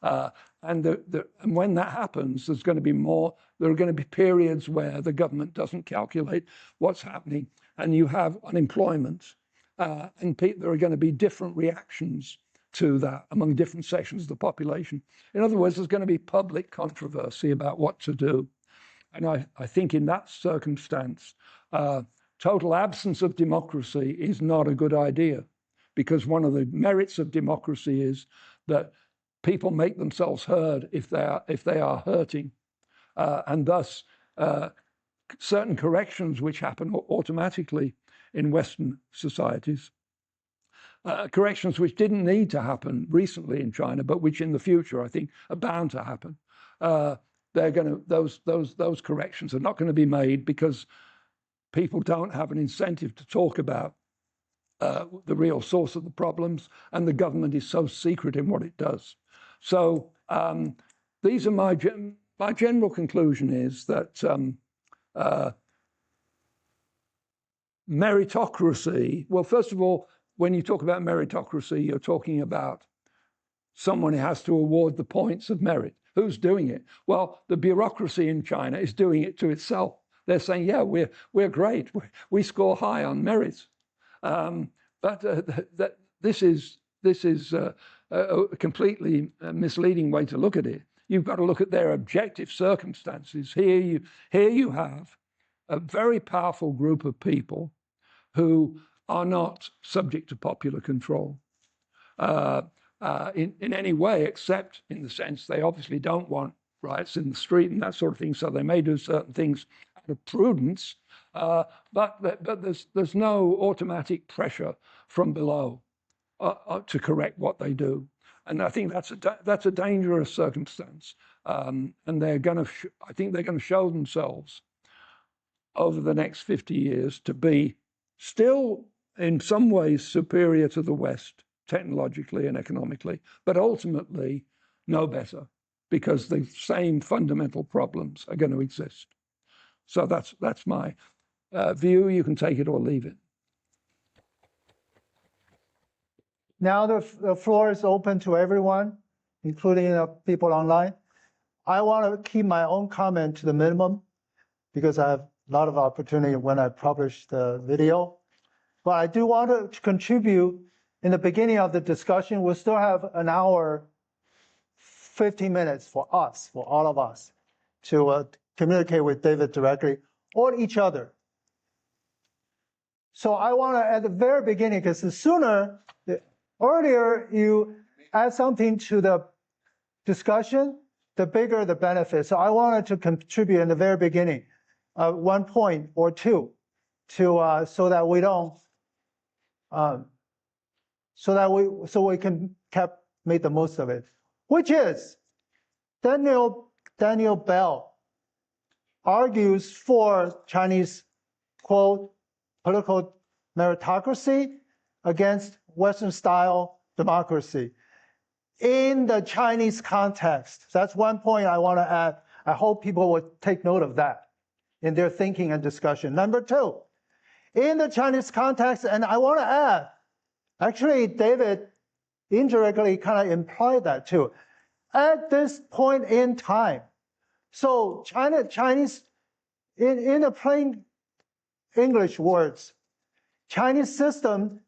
And when that happens, there are going to be periods where the government doesn't calculate what's happening, and you have unemployment, and there are going to be different reactions to that among different sections of the population. In other words, there's going to be public controversy about what to do. And I think in that circumstance, total absence of democracy is not a good idea, because one of the merits of democracy is that people make themselves heard if they are hurting, and thus certain corrections which happen automatically in Western societies, corrections which didn't need to happen recently in China, but which in the future I think are bound to happen. Those corrections are not going to be made because people don't have an incentive to talk about the real source of the problems, and the government is so secret in what it does. So these are my general conclusion is that meritocracy, well, first of all, when you talk about meritocracy, you're talking about someone who has to award the points of merit. Who's doing it? Well, the bureaucracy in China is doing it to itself. They're saying, yeah, we're great. We score high on merit. But this is a completely misleading way to look at it. You've got to look at their objective circumstances. Here you have a very powerful group of people who are not subject to popular control in any way, except in the sense they obviously don't want riots in the street and that sort of thing. So they may do certain things out of prudence, but there's no automatic pressure from below to correct what they do. And I think that's a dangerous circumstance. And I think they're going to show themselves over the next 50 years to be still in some ways superior to the West, technologically and economically, but ultimately no better, because the same fundamental problems are going to exist. So that's my view. You can take it or leave it. Now the floor is open to everyone. including people online. I want to keep my own comment to the minimum because I have a lot of opportunity when I publish the video. But I do want to contribute in the beginning of the discussion. We'll still have an hour, 15 minutes for us, for all of us, to communicate with David directly or each other. So I want to, at the very beginning, because the earlier you add something to the discussion, the bigger the benefit. So I wanted to contribute in the very beginning, 1 point or two, to so that we don't, so we can make the most of it, which is Daniel Bell argues for Chinese, quote, political meritocracy against Western style democracy in the Chinese context. That's 1 point I want to add. I hope people will take note of that in their thinking and discussion. Number two, in the Chinese context, and I want to add, actually, David indirectly kind of implied that too. At this point in time, so Chinese, in the plain English words, Chinese system,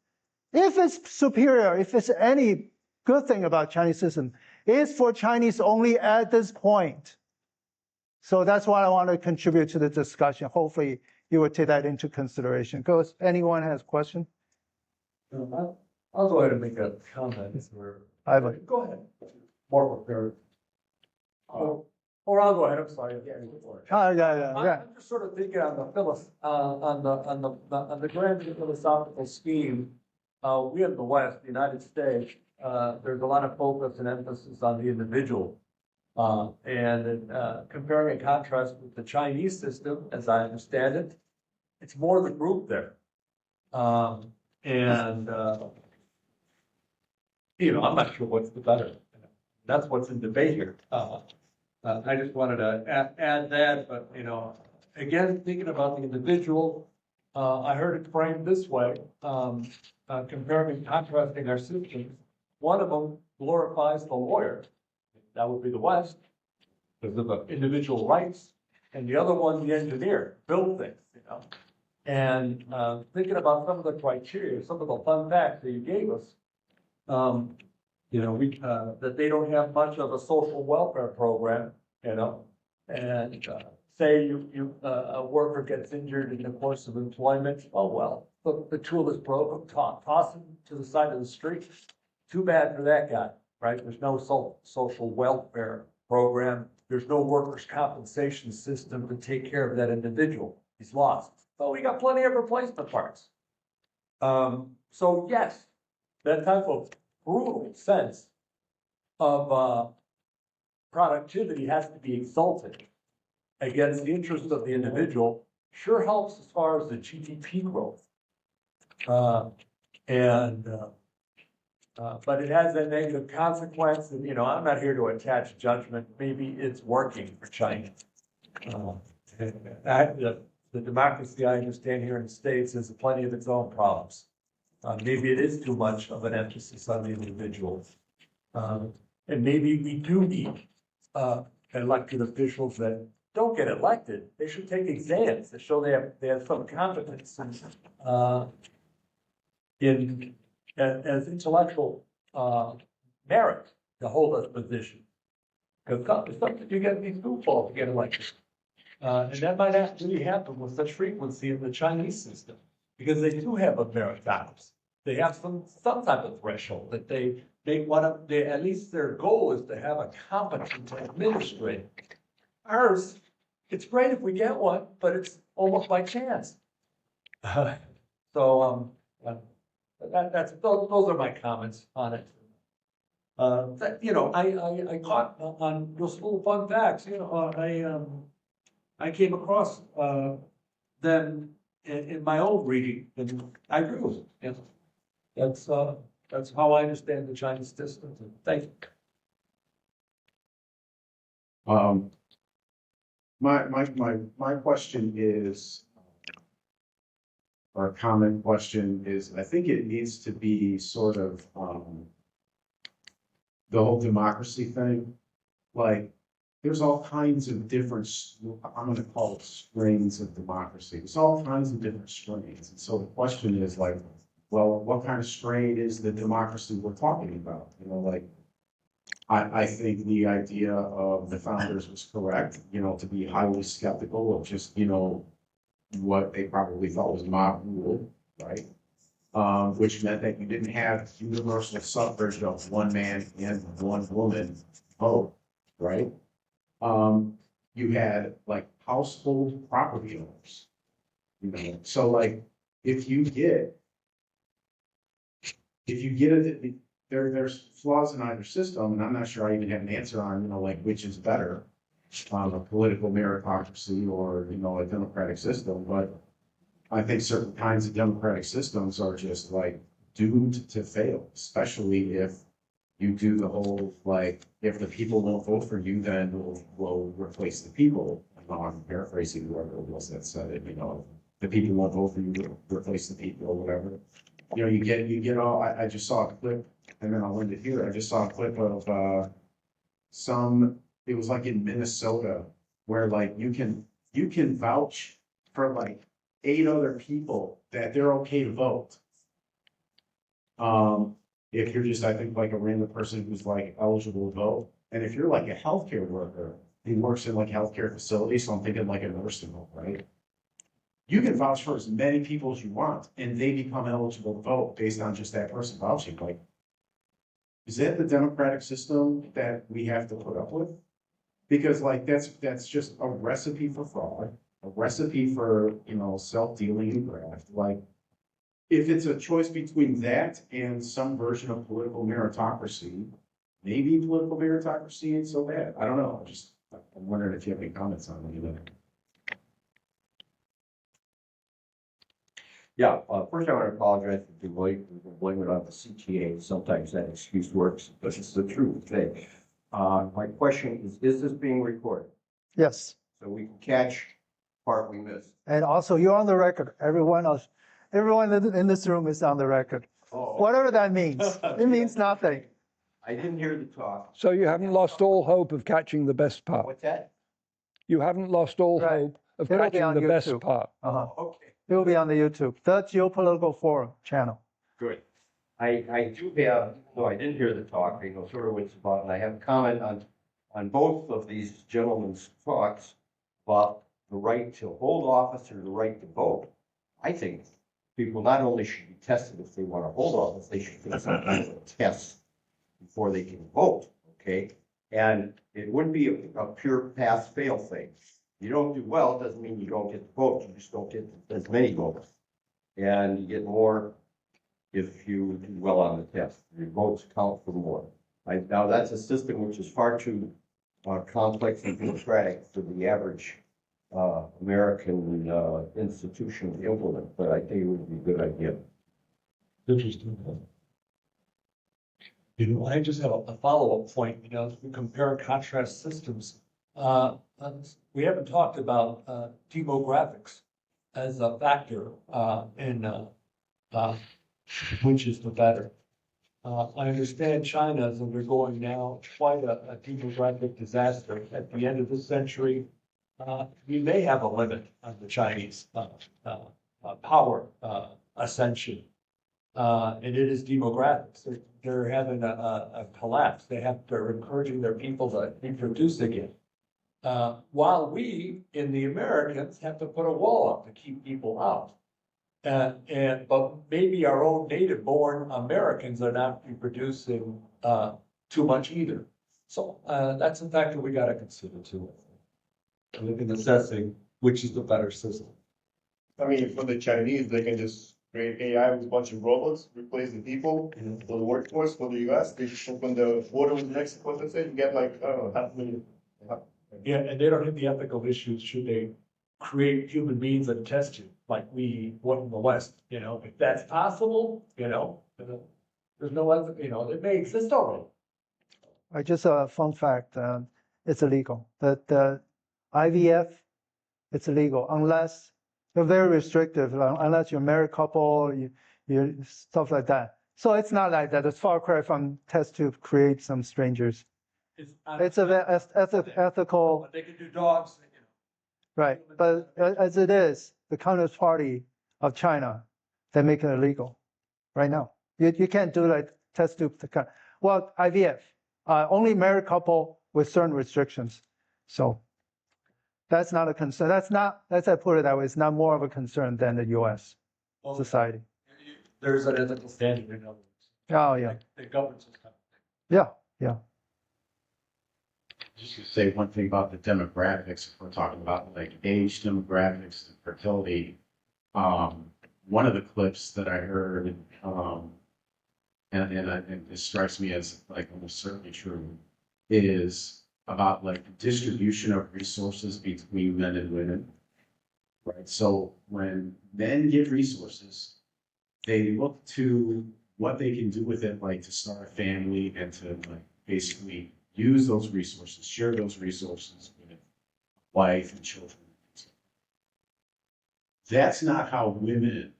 if it's superior, if it's any good thing about Chinese system, is for Chinese only at this point. So that's what I want to contribute to the discussion. Hopefully you will take that into consideration. Goes, anyone has a question? I'll go ahead and make a comment. Go ahead. More prepared. Or I'll go ahead. I'm sorry. I'm just sort of thinking on the grand philosophical scheme. We in the West, the United States, there's a lot of focus and emphasis on the individual, and comparing and contrast with the Chinese system, as I understand it, it's more the group there, and I'm not sure what's the better. That's what's in debate here. I just wanted to add that, but again, thinking about the individual, I heard it framed this way: comparing and contrasting our systems. One of them glorifies the lawyer, that would be the West, because of the individual rights, and the other one, the engineer, build things, And thinking about some of the criteria, some of the fun facts that you gave us, that they don't have much of a social welfare program, and say a worker gets injured in the course of employment. Oh, well, the tool is broken, toss him to the side of the street. Too bad for that guy, right? There's no social welfare program. There's no workers' compensation system to take care of that individual. He's lost. But we got plenty of replacement parts. So yes, that type of brutal sense of productivity has to be exalted against the interest of the individual. Sure helps as far as the GDP growth. But it has a negative consequence, and I'm not here to attach judgment. Maybe it's working for China. The democracy I understand here in the States has plenty of its own problems. Maybe it is too much of an emphasis on the individual, and maybe we do need elected officials that don't get elected. They should take exams that show they have some competence in as intellectual merit to hold a position. Because sometimes you get these goofballs to get elected. And that might actually happen with such frequency in the Chinese system, because they do have a meritocracy. They have some type of threshold that they at least their goal is to have a competent administrator. Ours, it's great if we get one, but it's almost by chance. Those are my comments on it. I caught on those little fun facts. I came across them in my own reading, and I agree with it. That's how I understand the Chinese system. Thank you. My question is, or comment question is, I think it needs to be sort of the whole democracy thing, like, there's all kinds of different, I'm gonna call it strains of democracy. There's all kinds of different strains. And so the question is like, well, what kind of strain is the democracy we're talking about? You know, like, I think the idea of the founders was correct, you know, to be highly skeptical of just, you know, what they probably thought was mob rule, right? Which meant that you didn't have universal suffrage of one man and one woman vote, right? You had like household property owners, you know, so like if you get it, there's flaws in either system, and I'm not sure I even have an answer on, you know, like which is better, a political meritocracy or, you know, a democratic system, but I think certain kinds of democratic systems are just like doomed to fail, especially if you do the whole, like, if the people won't vote for you, then we'll replace the people. I'm paraphrasing whoever it was that said it, you know, the people won't vote for you, replace the people or whatever. You know, you get all, I just saw a clip, and then I'll end it here. I just saw a clip of it was like in Minnesota, where like you can vouch for like 8 other people that they're okay to vote. If you're just, I think, like a random person who's like eligible to vote. And if you're like a healthcare worker, who works in like healthcare facilities, so I'm thinking like a nursing home, right? You can vouch for as many people as you want, and they become eligible to vote based on just that person vouching. Like, is that the democratic system that we have to put up with? Because like that's just a recipe for fraud, a recipe for, you know, self-dealing and graft. Like, if it's a choice between that and some version of political meritocracy, maybe political meritocracy ain't so bad. I don't know. I'm wondering if you have any comments on any of that. Yeah, first I want to apologize for blame it on the CTA. Sometimes that excuse works, but it's the truth. Okay. My question is this being recorded? Yes. So we can catch part we missed. And also, you're on the record. Everyone in this room is on the record. Oh. Whatever that means. It means nothing. I didn't hear the talk. So you haven't lost all hope of catching the best part. What's that? You haven't lost all Right. hope of It'll be catching on the best YouTube. part. Okay. It will be on the YouTube, the Geopolitical Forum channel. Good. I do have, though I didn't hear the talk, I know sort of what it's about, and I have a comment on both of these gentlemen's talks about the right to hold office or the right to vote. I think people not only should be tested if they want to hold office, they should get some kind of a test before they can vote, okay? And it wouldn't be a pure pass-fail thing. You don't do well, it doesn't mean you don't get the vote, you just don't get as many votes. And you get more if you do well on the test. Your votes count for more. Now that's a system which is far too complex and bureaucratic for the average American institution to implement, but I think it would be a good idea. Interesting. You know, I just have a follow-up point, you know, as we compare and contrast systems. We haven't talked about demographics as a factor in which is the better. I understand China is undergoing now quite a demographic disaster. At the end of this century, we may have a limit on the Chinese power ascension. And it is demographics. They're having a collapse. They're encouraging their people to reproduce again. While we, in the Americans, have to put a wall up to keep people out. But maybe our own native-born Americans are not reproducing too much either. So that's a factor we got to consider too. In assessing which is the better system. I mean, for the Chinese, they can just create AI with a bunch of robots, replace the people for the workforce. For the US, they just open the border with Mexico, let's say, you get like, I don't know, 500,000. Yeah, and they don't have the ethical issues should they create human beings and test you like we would in the West. You know, if that's possible, you know, there's no other, you know, it may exist already. Just a fun fact, it's illegal. The IVF, it's illegal unless they're very restrictive, unless you're a married couple, you stuff like that. So it's not like that. It's far cry from test tube create some strangers. It's ethical, But they can do dogs, you know. right? But as it is, the Communist Party of China, they make it illegal right now. You can't do like test tube. Well, IVF, only married couple with certain restrictions. So that's not a concern. That's not, let's put it that way, it's not more of a concern than the US Well, society. There's an ethical standard in other words. Oh, yeah. That governs this kind of thing. Yeah, yeah. Just to say one thing about the demographics, if we're talking about like age demographics and fertility. One of the clips that I heard, and it strikes me as like almost certainly true, is about like the distribution of resources between men and women. Right. So when men get resources, they look to what they can do with it, like to start a family and to like basically use those resources, share those resources with wife and children. That's not how women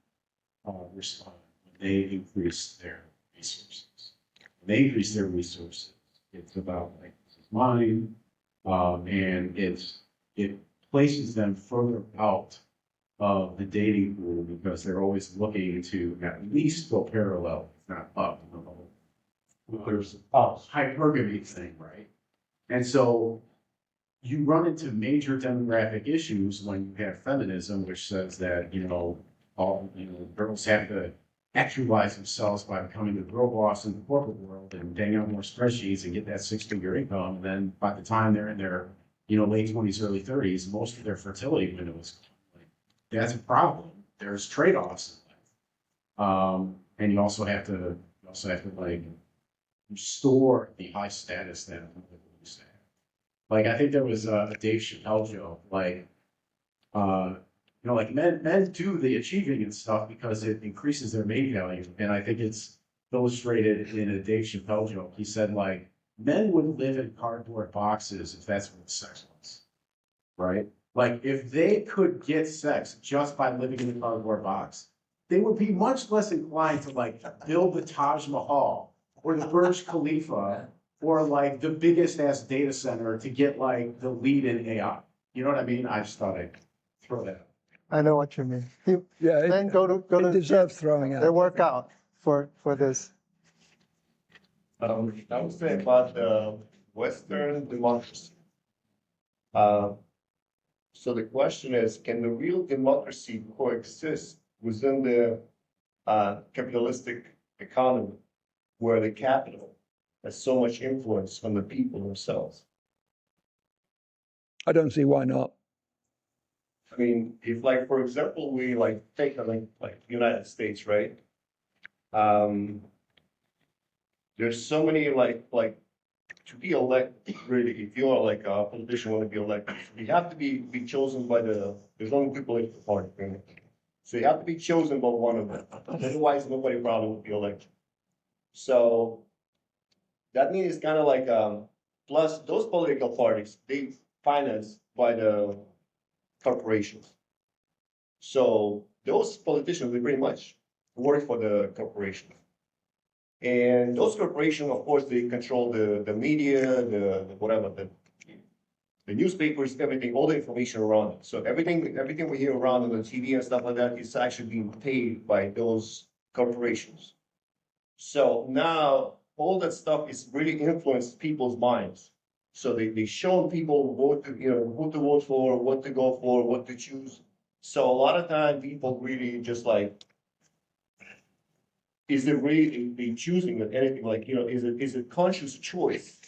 respond when they increase their resources. When they increase their resources, it's about like, this is mine, and it places them further out of the dating pool because they're always looking to at least go parallel, if not up. There's a hypergamy thing, right? And so you run into major demographic issues when you have feminism, which says that, all, girls have to actualize themselves by becoming the girl boss in the corporate world and bang out more spreadsheets and get that six-figure income. And then by the time they're in their, late 20s, early 30s, most of their fertility window is gone. That's a problem. There's trade-offs in life. And you also have to like restore the high status that women used to have. Like, I think there was a Dave Chappelle joke, like, like men do the achieving and stuff because it increases their mate value. And I think it's illustrated in a Dave Chappelle joke. He said, like, men would live in cardboard boxes if that's what sex was, right? Like, if they could get sex just by living in a cardboard box, they would be much less inclined to, like, build the Taj Mahal or the Burj Khalifa or, like, the biggest ass data center to get, like, the lead in AI. You know what I mean? I just thought I'd throw that out. I know what you mean. Yeah, Then go to it deserves throwing their out. workout for this. I would say about the Western democracy. So the question is, can the real democracy coexist within the capitalistic economy where the capital has so much influence on the people themselves? I don't see why not. I mean, if like, for example, we like take like United States, right? There's so many like to be elected, really, if you are like a politician want to be elected, you have to be chosen by there's only two political parties, right? So you have to be chosen by one of them. Otherwise, nobody probably would be elected. So that means it's kind of like, plus those political parties, they financed by the corporations. So those politicians, they pretty much work for the corporations. And those corporations, of course, they control the media, the whatever, the newspapers, everything, all the information around it. So everything we hear around on the TV and stuff like that is actually being paid by those corporations. So now all that stuff is really influenced people's minds. So they show people who to vote for, what to go for, what to choose. So a lot of time people really just like, is it really choosing anything? Like, is it conscious choice,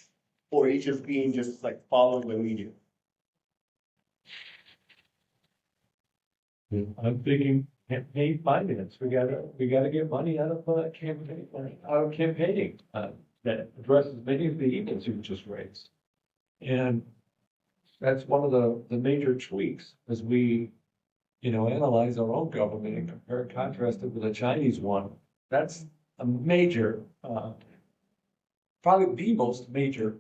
or is it just being like following the media? I'm thinking campaign finance. We gotta get money out of campaigning that addresses many of the evils you just raised. And that's one of the major tweaks as we, analyze our own government and compare and contrast it with the Chinese one. That's a major, probably the most major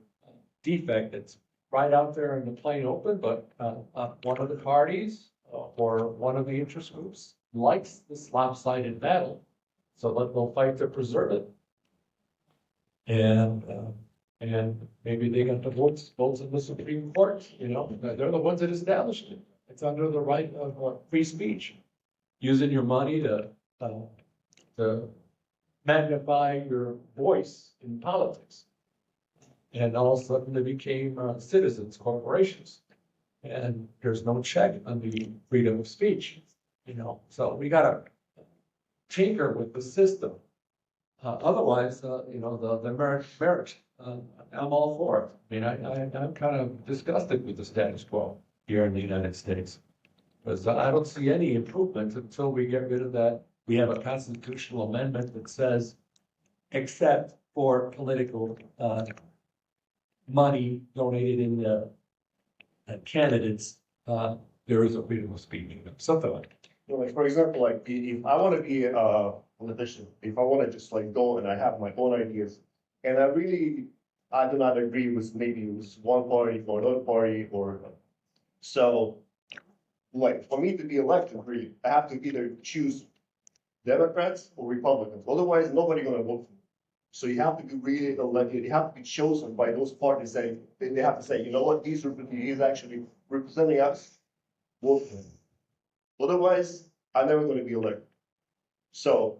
defect that's right out there in the plain open, but one of the parties or one of the interest groups likes this lopsided battle So they'll fight to preserve it. And maybe they got the votes in the Supreme Court, you know, they're the ones that established it. It's under the right of free speech. Using your money to magnify your voice in politics. And all of a sudden they became citizens, corporations. And there's no check on the freedom of speech, you know. So we gotta tinker with the system. Otherwise, you know, the merit, I'm all for it. I mean, I'm kind of disgusted with the status quo here in the United States. Because I don't see any improvement until we get rid of that. We have a constitutional amendment that says, except for political money donated in the candidates, there is a freedom of speech, something like that. You know, like, for example, like, if I want to be a politician, if I want to just like go and I have my own ideas, and I do not agree with maybe with one party or another party, or so, like, for me to be elected, really, I have to either choose Democrats or Republicans. Otherwise, nobody gonna vote for me. So you have to be really elected. You have to be chosen by those parties. They have to say, you know what, he's actually representing us. Vote for him. Otherwise, I'm never going to be elected. So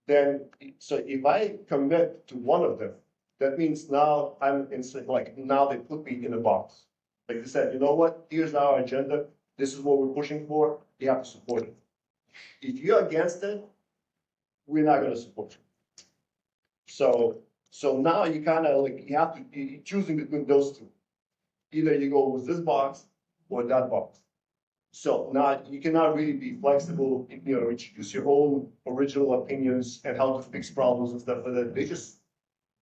if I commit to one of them, that means now now they put me in a box. Like they said, you know what, here's our agenda. This is what we're pushing for. You have to support it. If you're against it, we're not going to support you. So now you kind of like, you have to be choosing between those two. Either you go with this box or that box. So now you cannot really be flexible, you know, introduce your own original opinions and how to fix problems and stuff like that. They just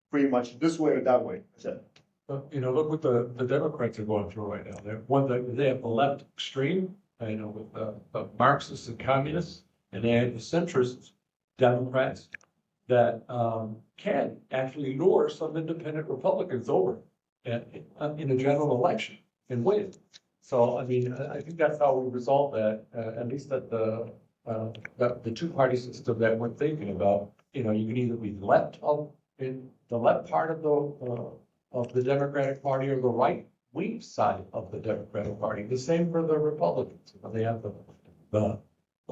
pretty much this way or that way. You know, look what the Democrats are going through right now. They have the left extreme, you know, with the Marxists and communists, and they have the centrist Democrats that can actually lure some independent Republicans over in a general election and win. So, I mean, I think that's how we resolve that, at least that the two-party system that we're thinking about. You know, you can either be in the left part of the Democratic Party or the right-wing side of the Democratic Party. The same for the Republicans. You know, they have the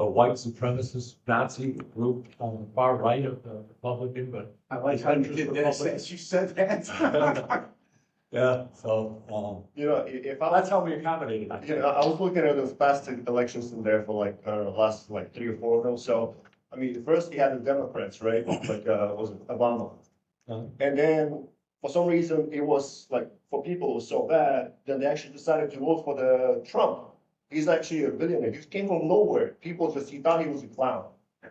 white supremacist Nazi group on the far right of the Republican, but I like how you did this as you said that. yeah. So You know, if I that's how we accommodated it. You know, I was looking at those past elections in there for like last like 3 or 4 of them. So I mean, first you had the Democrats, right? Like was it Obama? And then for some reason it was like for people it was so bad, then they actually decided to vote for the Trump. He's actually a billionaire. He came from nowhere. People he thought he was a clown.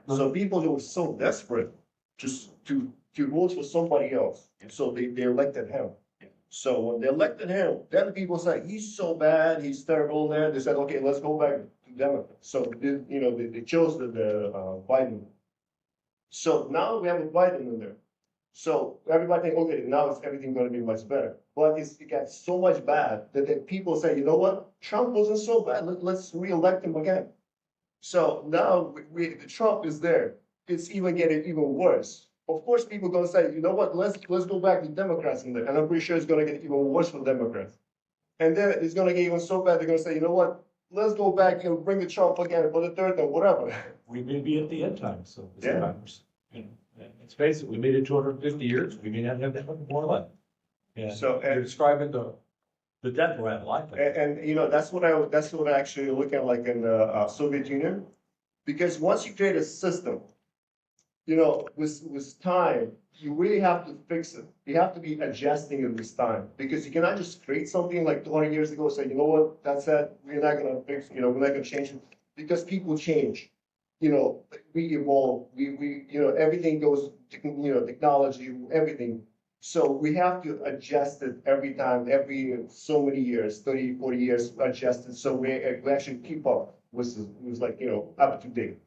So people were so desperate just to vote for somebody else. And so they elected him. So when they elected him, then people said, he's so bad, he's terrible there. They said, okay, let's go back to Democrats. So, you know, they chose the Biden. So now we have a Biden in there. So everybody think, okay, now it's everything going to be much better. But it got so much bad that then people say, you know what, Trump wasn't so bad. Let's re-elect him again. So now the Trump is there. It's even getting even worse. Of course, people are going to say, you know what, let's go back to Democrats in there. And I'm pretty sure it's going to get even worse for Democrats. And then it's going to get even so bad, they're going to say, you know what, let's go back and bring the Trump again for the third or whatever. We may be at the end times, so it's Yeah. Congress. You know, let's face it, we made it 250 years, we may not have that much more left. Yeah. So, You're describing the death rattle, I think. And you know, that's what I actually look at like in the Soviet Union. Because once you create a system, you know, with time, you really have to fix it. You have to be adjusting it with time, because you cannot just create something like 20 years ago, say, you know what, that's it, we're not gonna fix, you know, we're not gonna change it, because people change. You know, we evolve, we you know, everything goes, you know, technology, everything. So we have to adjust it every time, every so many years, 30, 40 years, adjust it, so we actually keep up with like, you know, up to date.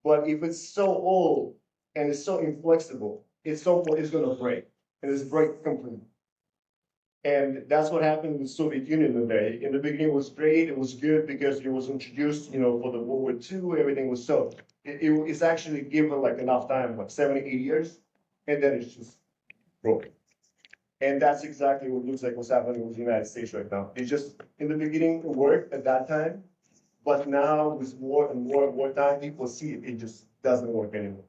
But if it's so old and it's so inflexible, it's going to break, and it's break completely. And that's what happened with the Soviet Union today. In the beginning, it was great. It was good because it was introduced, for the World War II. Everything was so. It's actually given like enough time, like 7, 8 years, and then it's just broken. And that's exactly what looks like what's happening with the United States right now. It just in the beginning it worked at that time, but now with more and more and more time, people see it. It just doesn't work anymore.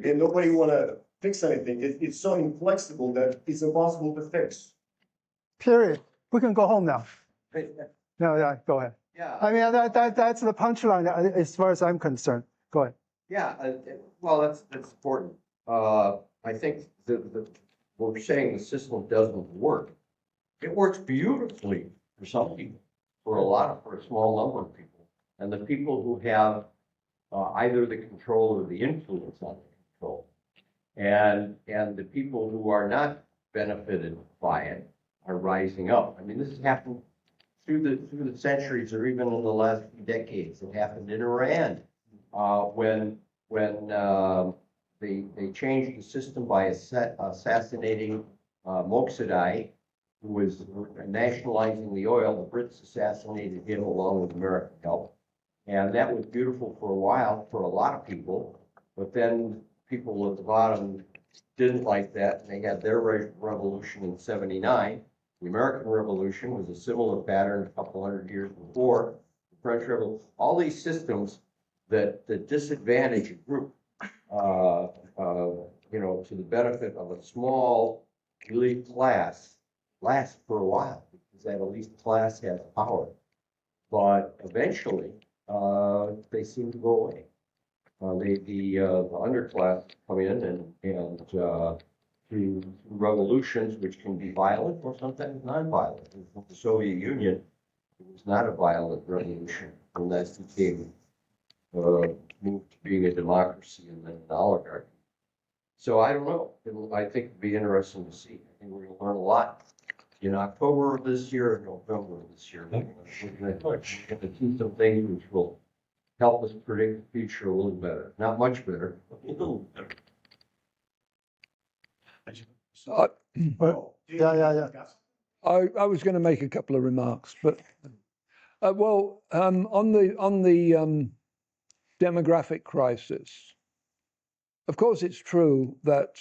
And nobody want to fix anything. It's so inflexible that it's impossible to fix. Period. We can go home now. No, yeah, go ahead. Yeah. I mean, that's the punchline as far as I'm concerned. Go ahead. Yeah, well, that's important. I think what we're saying, the system doesn't work. It works beautifully for some people, for a small number of people, and the people who have either the control or the influence on the control, and the people who are not benefited by it are rising up. I mean, this has happened through the centuries, or even in the last few decades. It happened in Iran when they changed the system by assassinating Moksadai, who was nationalizing the oil. The Brits assassinated him along with American help. And that was beautiful for a while for a lot of people. But then people at the bottom didn't like that, and they had their revolution in '79. The American Revolution was a similar pattern a couple hundred years before. The French Revolution, all these systems that disadvantage a group, to the benefit of a small elite class, last for a while because that elite class has power. But eventually, they seem to go away. The underclass come in and through revolutions, which can be violent or sometimes non-violent. The Soviet Union, it was not a violent revolution unless it became moved to being a democracy and then an oligarchy. So I don't know. I think it'd be interesting to see. I think we're going to learn a lot in October of this year and November of this year. We're going to see some things which will help us predict the future a little better. Not much better, but a little better. Yeah. I was going to make a couple of remarks, but on the demographic crisis, of course, it's true that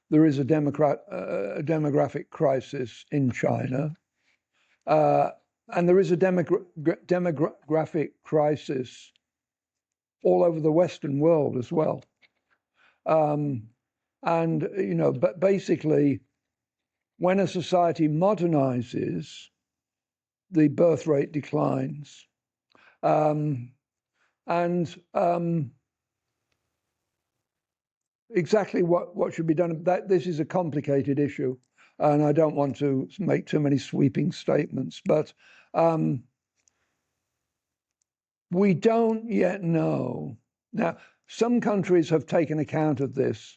there is a demographic crisis in China, and there is a demographic crisis all over the Western world as well. But basically, when a society modernizes, the birth rate declines. Exactly what should be done, this is a complicated issue, and I don't want to make too many sweeping statements, but we don't yet know. Now, some countries have taken account of this.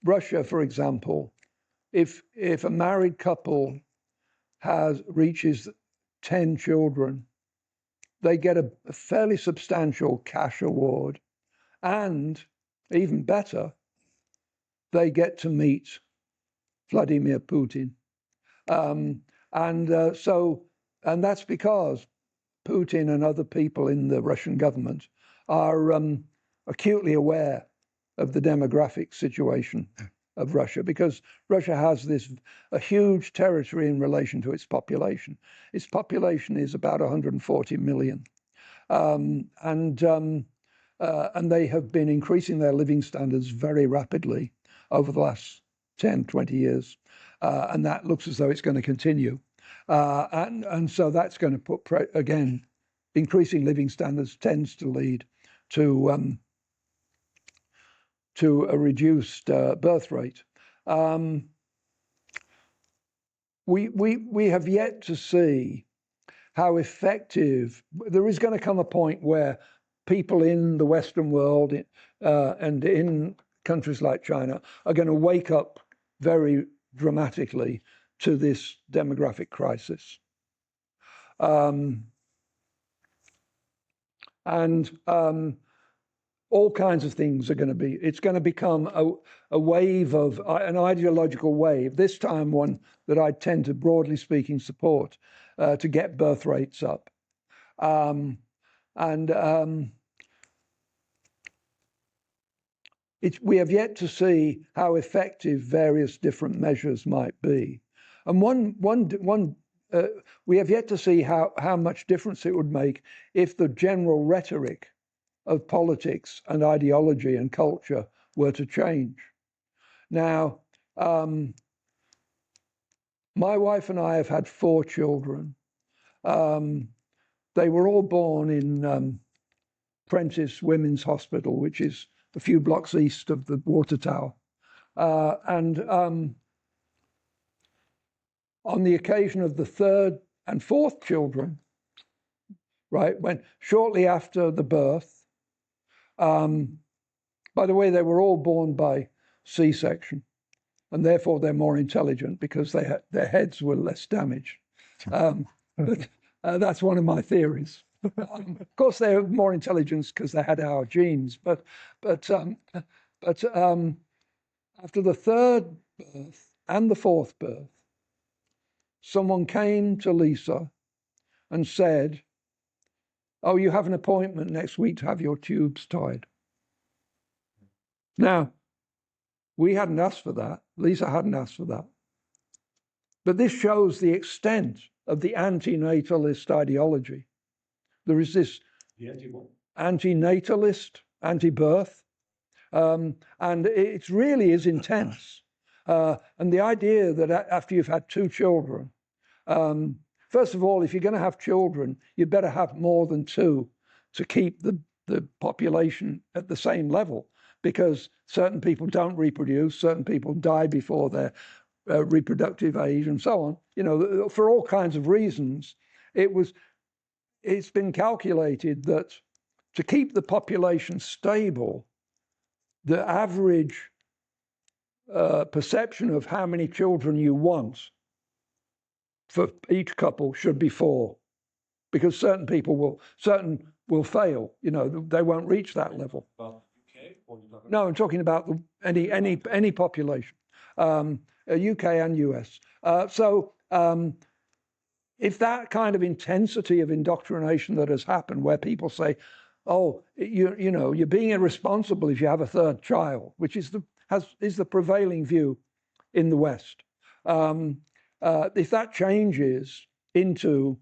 Russia, for example, if a married couple reaches 10 children, they get a fairly substantial cash award, and even better, they get to meet Vladimir Putin. And that's because Putin and other people in the Russian government are acutely aware of the demographic situation of Russia, because Russia has a huge territory in relation to its population. Its population is about 140 million. And they have been increasing their living standards very rapidly over the last 10, 20 years. And that looks as though it's going to continue. And so that's going to put, again, increasing living standards tends to lead to a reduced birth rate. We have yet to see how effective. There is going to come a point where people in the Western world and in countries like China are going to wake up very dramatically to this demographic crisis. all kinds of things are going to be, it's going to become a wave of, an ideological wave, this time one that I tend to, broadly speaking, support, to get birth rates up. We have yet to see how effective various different measures might be. And we have yet to see how much difference it would make if the general rhetoric of politics and ideology and culture were to change. Now, my wife and I have had 4 children. They were all born in Prentice Women's Hospital, which is a few blocks east of the water tower. On the occasion of the 3rd and 4th children, right, when shortly after the birth, by the way, they were all born by C-section, and therefore they're more intelligent because their heads were less damaged. But that's one of my theories. Of course, they have more intelligence because they had our genes. But after the 3rd birth and the 4th birth, someone came to Lisa and said, "Oh, you have an appointment next week to have your tubes tied." Now, we hadn't asked for that. Lisa hadn't asked for that. But this shows the extent of the anti-natalist ideology. There is this anti-natalist, anti-birth, and it really is intense. And the idea that after you've had 2 children, first of all, if you're going to have children, you better have more than 2 to keep the population at the same level, because certain people don't reproduce, certain people die before their reproductive age, and so on. You know, for all kinds of reasons, it's been calculated that to keep the population stable, the average perception of how many children you want for each couple should be 4, because certain people will fail. You know, they won't reach that level. No, I'm talking about any population, UK and US. If that kind of intensity of indoctrination that has happened, where people say, "Oh, you're being irresponsible if you have a 3rd child," which is the prevailing view in the West. If that changes into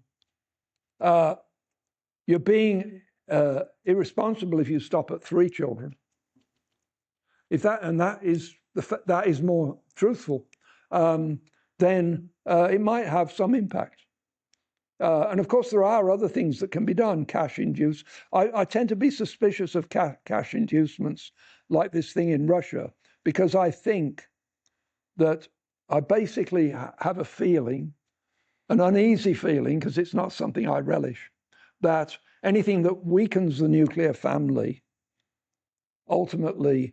you're being irresponsible if you stop at 3 children, that is more truthful, then it might have some impact. And of course, there are other things that can be done. Cash induce. I tend to be suspicious of cash inducements like this thing in Russia, because I think that I basically have a feeling, an uneasy feeling, because it's not something I relish, that anything that weakens the nuclear family ultimately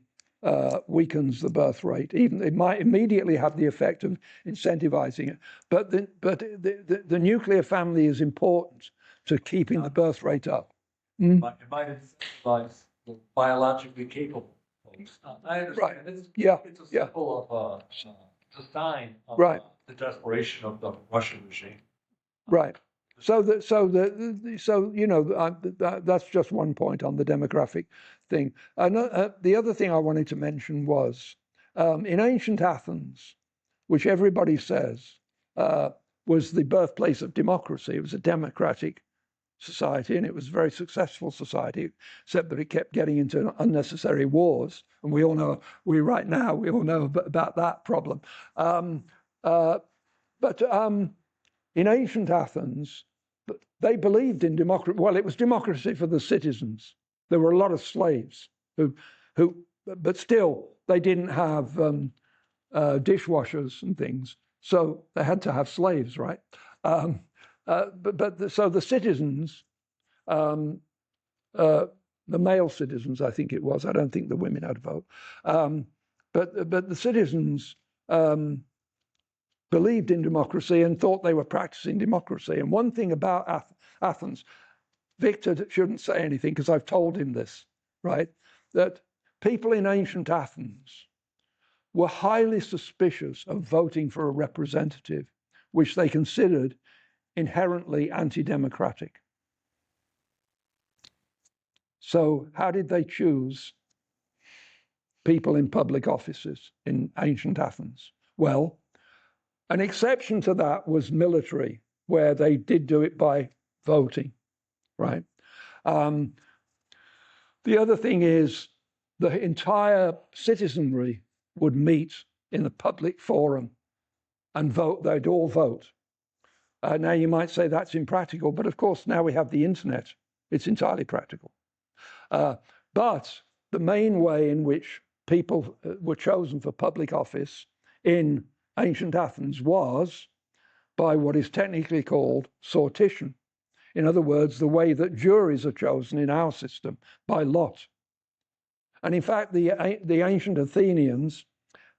weakens the birth rate. Even it might immediately have the effect of incentivizing it, but the nuclear family is important to keeping the birth rate up. It might incentivize the biologically capable folks. I understand. Right. It's a Yeah. symbol of the sign of Right. The desperation of the Russian regime. Right. So you know, that's just one point on the demographic thing. The other thing I wanted to mention was in ancient Athens, which everybody says was the birthplace of democracy. It was a democratic society, and it was a very successful society, except that it kept getting into unnecessary wars, and we all know right now about that problem. But in ancient Athens, they believed in democracy. Well, it was democracy for the citizens. There were a lot of slaves but still they didn't have dishwashers and things, so they had to have slaves, right? So the citizens, the male citizens, I think it was. I don't think the women had a vote, but the citizens believed in democracy and thought they were practicing democracy. And one thing about Athens, Victor shouldn't say anything because I've told him this, right? that people in ancient Athens were highly suspicious of voting for a representative which they considered inherently anti-democratic. So how did they choose people in public offices in ancient Athens? Well, an exception to that was military, where they did do it by voting, right? The other thing is the entire citizenry would meet in a public forum and vote. They'd all vote. Now you might say that's impractical, but of course now we have the internet. It's entirely practical. But the main way in which people were chosen for public office in ancient Athens was by what is technically called sortition. In other words, the way that juries are chosen in our system, by lot. And in fact, the ancient Athenians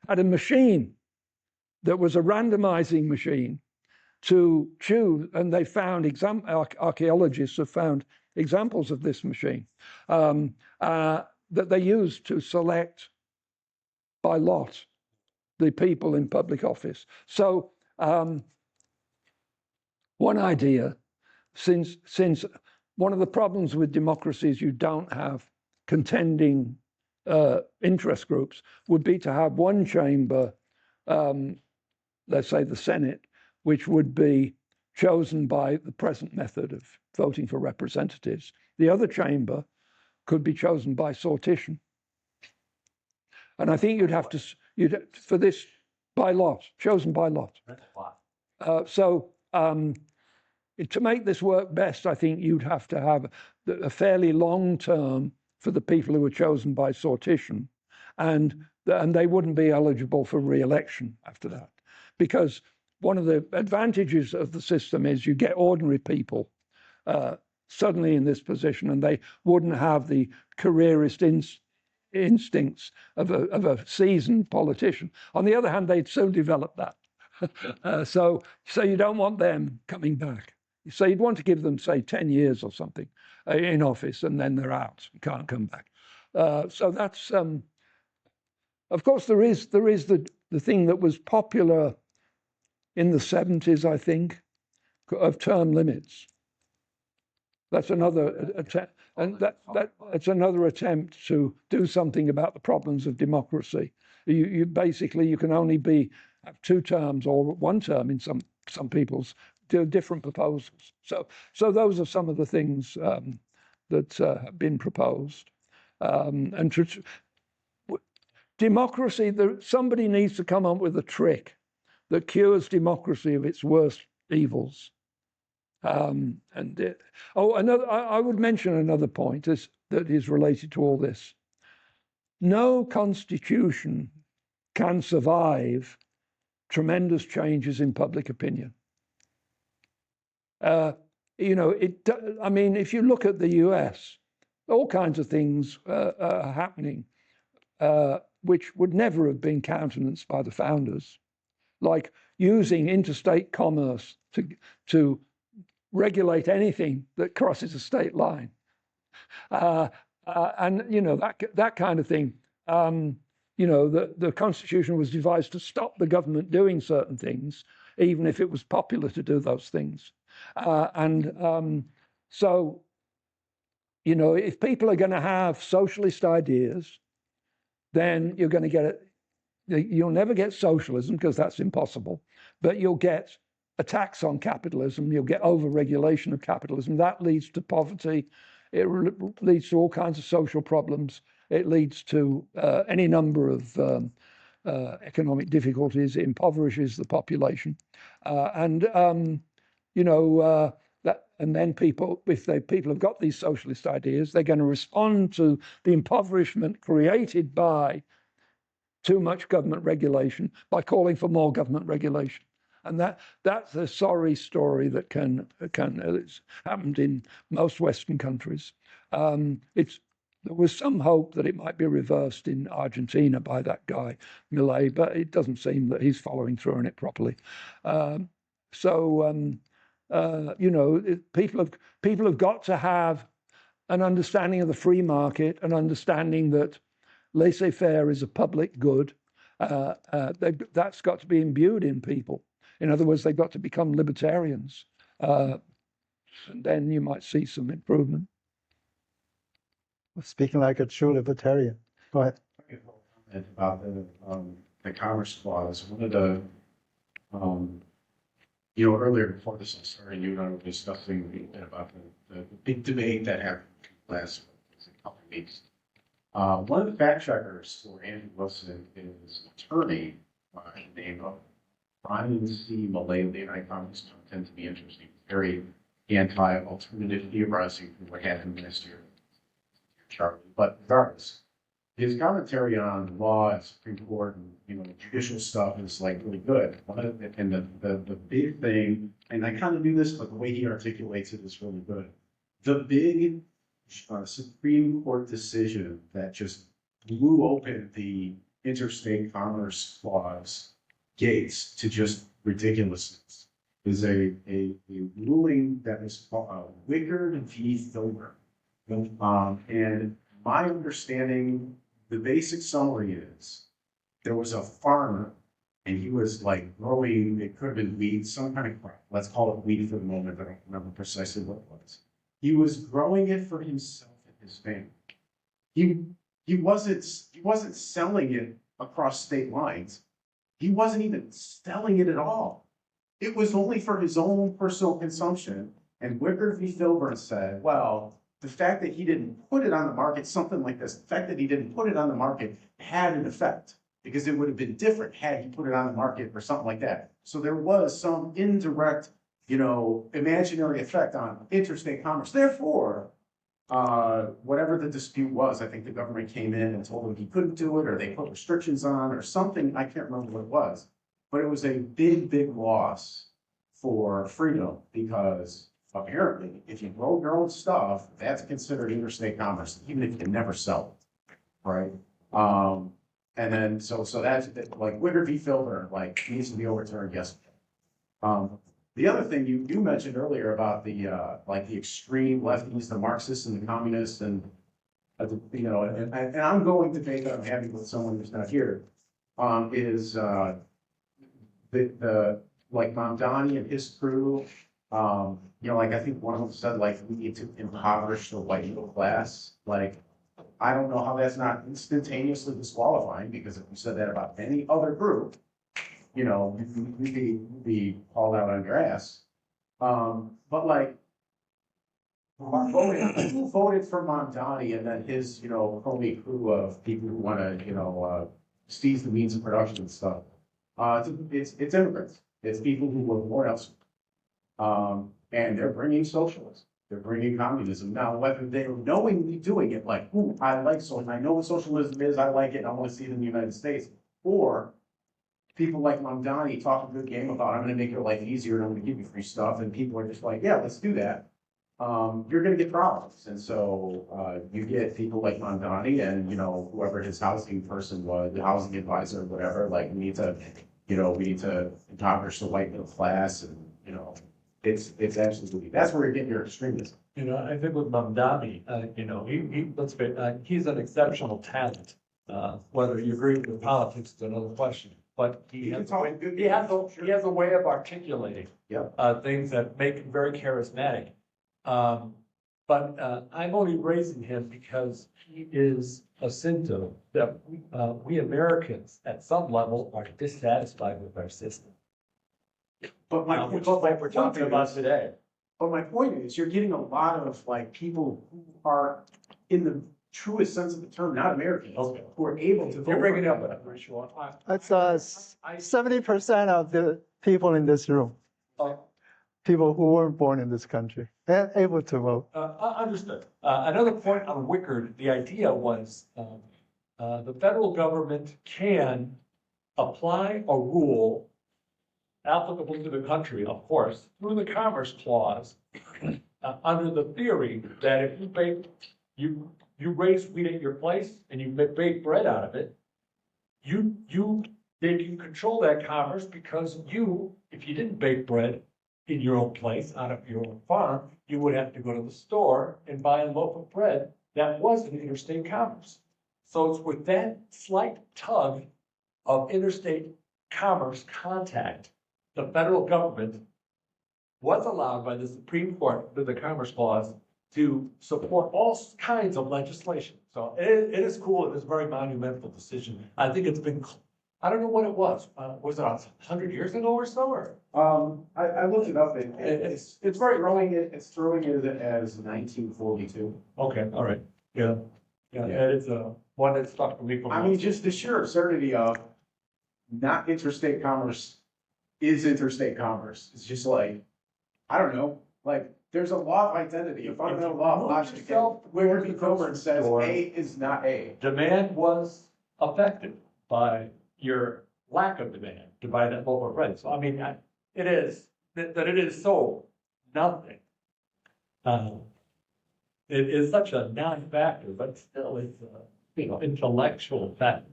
had a machine that was a randomizing machine to choose, and they found, archaeologists have found examples of this machine, that they used to select by lot the people in public office. So one idea, since one of the problems with democracy is you don't have contending interest groups, would be to have one chamber, let's say the Senate, which would be chosen by the present method of voting for representatives. The other chamber could be chosen by sortition. And I think you'd have to, for this, by lot, chosen by lot. So to make this work best, I think you'd have to have a fairly long term for the people who were chosen by sortition, and they wouldn't be eligible for re-election after that. Because one of the advantages of the system is you get ordinary people suddenly in this position, and they wouldn't have the careerist instincts of a seasoned politician. On the other hand, they'd soon develop that. So you don't want them coming back. So you'd want to give them, say, 10 years or something in office, and then they're out, can't come back. So that's, of course, there is the thing that was popular in the 70s, I think, of term limits. That's another attempt, and that's another attempt to do something about the problems of democracy. You basically, you can only have 2 terms or 1 term in some people's different proposals. So those are some of the things that have been proposed. And democracy, somebody needs to come up with a trick that cures democracy of its worst evils. I would mention another point that is related to all this. No constitution can survive tremendous changes in public opinion. I mean, if you look at the US, all kinds of things are happening which would never have been countenanced by the founders, like using interstate commerce to regulate anything that crosses a state line, and that kind of thing. The Constitution was devised to stop the government doing certain things, even if it was popular to do those things. So, if people are going to have socialist ideas, then you're going to get it. You'll never get socialism because that's impossible, but you'll get a tax on capitalism. You'll get over-regulation of capitalism. That leads to poverty. It leads to all kinds of social problems. It leads to any number of economic difficulties. It impoverishes the population, and then people, if people have got these socialist ideas, they're going to respond to the impoverishment created by too much government regulation by calling for more government regulation. And that's a sorry story that it's happened in most Western countries. There was some hope that it might be reversed in Argentina by that guy, Milei, but it doesn't seem that he's following through on it properly. People have got to have an understanding of the free market, an understanding that laissez-faire is a public good. That's got to be imbued in people. In other words, they've got to become libertarians. And then you might see some improvement. Speaking like a true libertarian. Go ahead. About the Commerce Clause, one of the, earlier before this all started, you and I were discussing a bit about the big debate that happened last couple of weeks. One of the fact checkers for Andrew Wilson is an attorney by the name of Brian C. Mullally, and I found his content to be interesting. Very anti-alternative theorizing from what happened last year, Charlie. But regardless, his commentary on law and Supreme Court and judicial stuff is like really good. And the big thing, and I kind of knew this, but the way he articulates it is really good. The big Supreme Court decision that just blew open the interstate commerce clause gates to just ridiculousness is a ruling that was called Wickard v. Filbert. And my understanding, the basic summary is there was a farmer and he was like growing, it could have been wheat, some kind of crop. Let's call it wheat for the moment. I don't remember precisely what it was. He was growing it for himself and his family. He wasn't selling it across state lines. He wasn't even selling it at all. It was only for his own personal consumption. And Wickard v. Filbert said, well, the fact that he didn't put it on the market, something like this, the fact that he didn't put it on the market had an effect because it would have been different had he put it on the market or something like that. So there was some indirect, imaginary effect on interstate commerce. Therefore, whatever the dispute was, I think the government came in and told him he couldn't do it, or they put restrictions on, or something. I can't remember what it was, but it was a big, big loss for freedom because apparently, if you grow your own stuff, that's considered interstate commerce, even if you can never sell it, right? And then so that's like Wickard v. Filbert, like needs to be overturned yesterday. The other thing you mentioned earlier about the the extreme lefties, the Marxists and the communists, and and I'm going to debate that I'm having with someone who's not here, is the Mamdani and his crew. I think one of them said we need to impoverish the white middle class. I don't know how that's not instantaneously disqualifying, because if you said that about any other group, you'd be hauled out on your ass. But who voted for Mamdani and then his, crony crew of people who want to, seize the means of production and stuff? It's immigrants. It's people who were born elsewhere. And they're bringing socialism. They're bringing communism. Now, whether they're knowingly doing it, I like socialism, I know what socialism is, I like it, I want to see it in the United States, or people like Mamdani talk a good game about, I'm going to make your life easier and I'm going to give you free stuff, and people are just like, yeah, let's do that. You're going to get problems. And so you get people like Mamdani and, whoever his housing person was, the housing advisor or whatever, we need to impoverish the white middle class, and, it's absolutely, that's where you're getting your extremism. I think with Mamdani, he's an exceptional talent. Whether you agree with the politics is another question. But he has a way of articulating things that make him very charismatic. But I'm only raising him because he is a symptom that we Americans, at some level, are dissatisfied with our system. But my which is what we're talking about today. But my point is, you're getting a lot of people who are, in the truest sense of the term, not Americans, who are able to vote. You're bringing it up, but I'm pretty sure. That's 70% of the people in this room. People who weren't born in this country and able to vote. Understood. Another point on Wickard, the idea was the federal government can apply a rule applicable to the country, of course, through the Commerce Clause, under the theory that if you raise wheat at your place and you bake bread out of it, they can control that commerce, because if you didn't bake bread, in your own place, out of your own farm, you would have to go to the store and buy a loaf of bread that wasn't interstate commerce. So it's with that slight tug of interstate commerce contact, the federal government was allowed by the Supreme Court through the Commerce Clause to support all kinds of legislation. So it is cool. It is a very monumental decision. I think it's been, I don't know what it was. Was it 100 years ago or so? Or? I looked it up. It's very throwing it. It's throwing it as 1942. Okay, all right. Yeah. Yeah. It's one that stuck with me from. I mean, just the sheer absurdity of not interstate commerce is interstate commerce. It's just like, I don't know, like there's a law of identity, a fundamental law of logic. Where the government says A is not A. Demand was affected by your lack of demand to buy that loaf of bread. So I mean, it is that it is so nothing. It is such a non-factor, but still it's a, intellectual factor.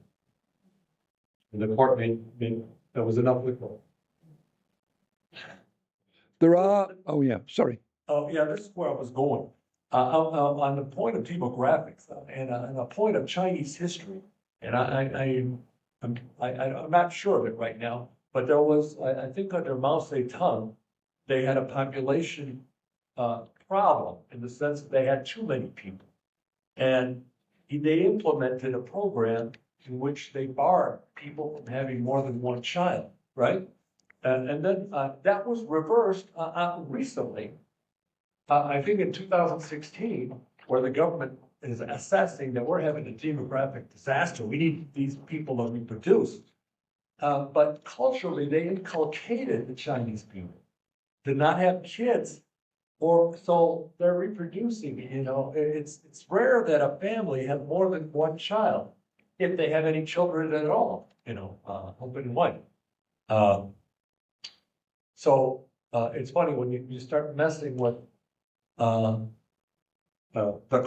And the court made there was enough wiggle. There are, oh yeah, sorry. Oh yeah, this is where I was going. On the point of demographics and a point of Chinese history, and I'm not sure of it right now, but there was, I think under Mao Zedong, they had a population problem in the sense that they had too many people. And they implemented a program in which they barred people from having more than one child, right? And then that was reversed recently, I think in 2016, where the government is assessing that we're having a demographic disaster. We need these people to reproduce. But culturally, they inculcated the Chinese people to not have kids, or so they're reproducing. It's rare that a family has more than one child, if they have any children at all. Husband and wife. So it's funny when you start messing with the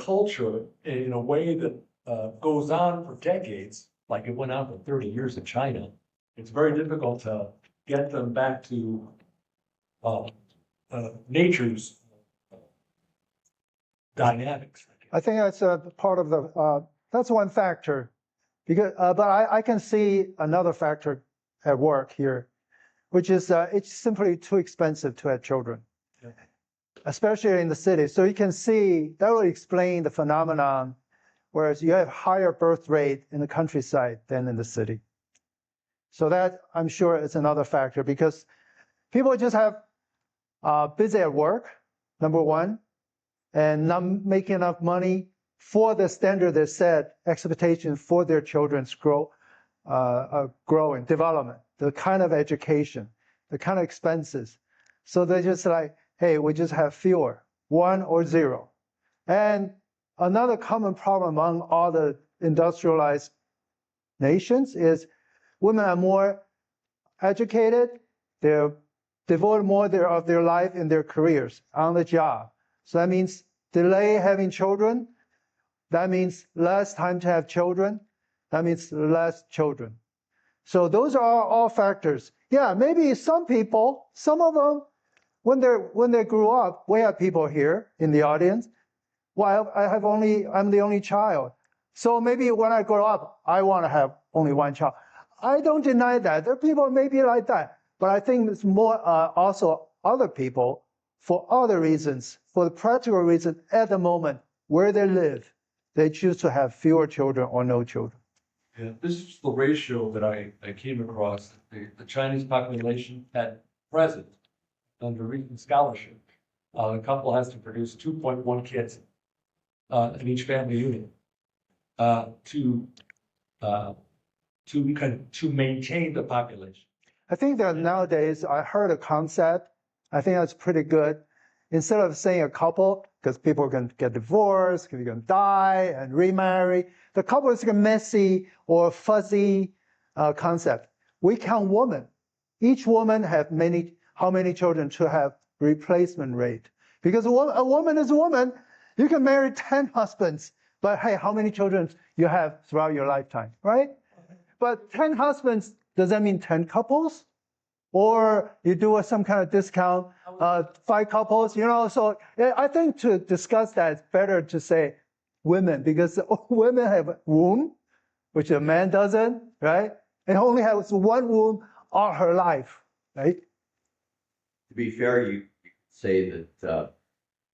culture in a way that goes on for decades, like it went on for 30 years in China. It's very difficult to get them back to nature's dynamics. I think that's a part of the, that's one factor. Because, but I can see another factor at work here, which is it's simply too expensive to have children, especially in the city. So you can see that will explain the phenomenon, whereas you have higher birth rate in the countryside than in the city. So that I'm sure is another factor, because people just have busy at work, number one, and not making enough money for the standard they set, expectation for their children's growing development, the kind of education, the kind of expenses. So they're just like, hey, we just have fewer, 1 or 0. And another common problem among all the industrialized nations is women are more educated, they devote more of their life in their careers, on the job. So that means delay having children. That means less time to have children. That means less children. So those are all factors. Yeah, maybe some people, some of them, when they grew up, we have people here in the audience. Well, I'm the only child. So maybe when I grow up, I want to have only one child. I don't deny that. There are people maybe like that. But I think it's more also other people for other reasons, for the practical reason at the moment where they live, they choose to have fewer children or no children. Yeah, this is the ratio that I came across. The Chinese population at present, under recent scholarship, a couple has to produce 2.1 kids in each family unit to maintain the population. I think that nowadays I heard a concept. I think that's pretty good. Instead of saying a couple, because people can get divorced, people can die and remarry, the couple is a messy or fuzzy concept. We count women. Each woman have how many children to have replacement rate. Because a woman is a woman. You can marry 10 husbands, but hey, how many children you have throughout your lifetime, right? But 10 husbands, does that mean 10 couples? or you do some kind of discount, 5 couples, So I think to discuss that, it's better to say women, because women have a womb, which a man doesn't, right? And only has one womb all her life, right? To be fair, you could say that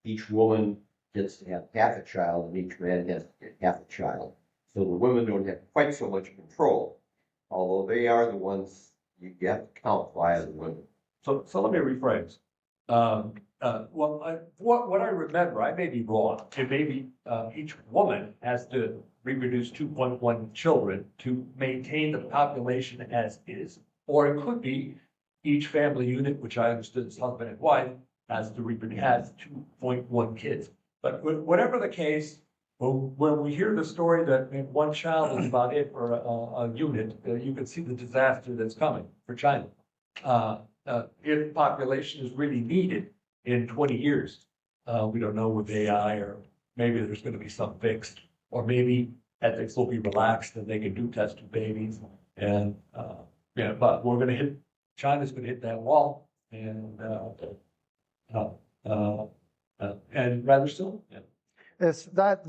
each woman gets to have half a child and each man has to get half a child. So the women don't have quite so much control, although they are the ones you have to count via the women. So let me rephrase. What I remember, I may be wrong. It may be each woman has to reproduce 2.1 children to maintain the population as is, or it could be each family unit, which I understood is husband and wife, has 2.1 kids. But whatever the case, when we hear the story that one child is about it for a unit, you can see the disaster that's coming for China. If population is really needed in 20 years, we don't know with AI, or maybe there's going to be some fixed, or maybe ethics will be relaxed and they can do test tube babies. And but we're going to hit, China's going to hit that wall, and rather soon. Yeah. It's that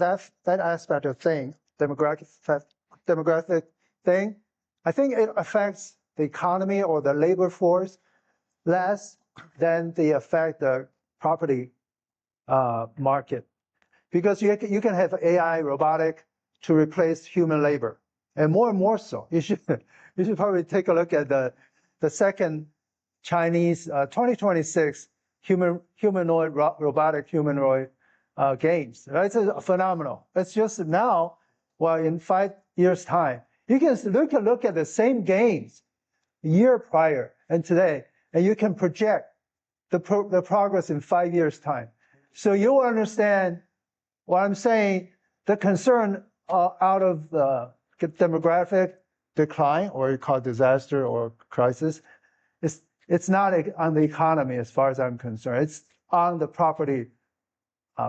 aspect of thing, demographic thing. I think it affects the economy or the labor force less than the affect the property market, because you can have AI, robotic to replace human labor, and more so. You should probably take a look at the second Chinese 2026 robotic humanoid games. Right? It's phenomenal. It's just now, well, in 5 years' time, you can look at the same games a year prior and today, and you can project the progress in 5 years' time. So you'll understand what I'm saying. The concern out of the demographic decline, or you call it disaster or crisis, it's not on the economy as far as I'm concerned. It's on the property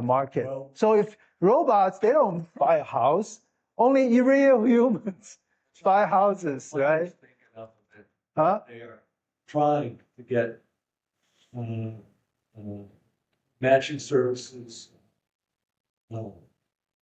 market. Well, so if robots, they don't buy a house, only real humans buy houses, right? Huh? They are trying to get matching services.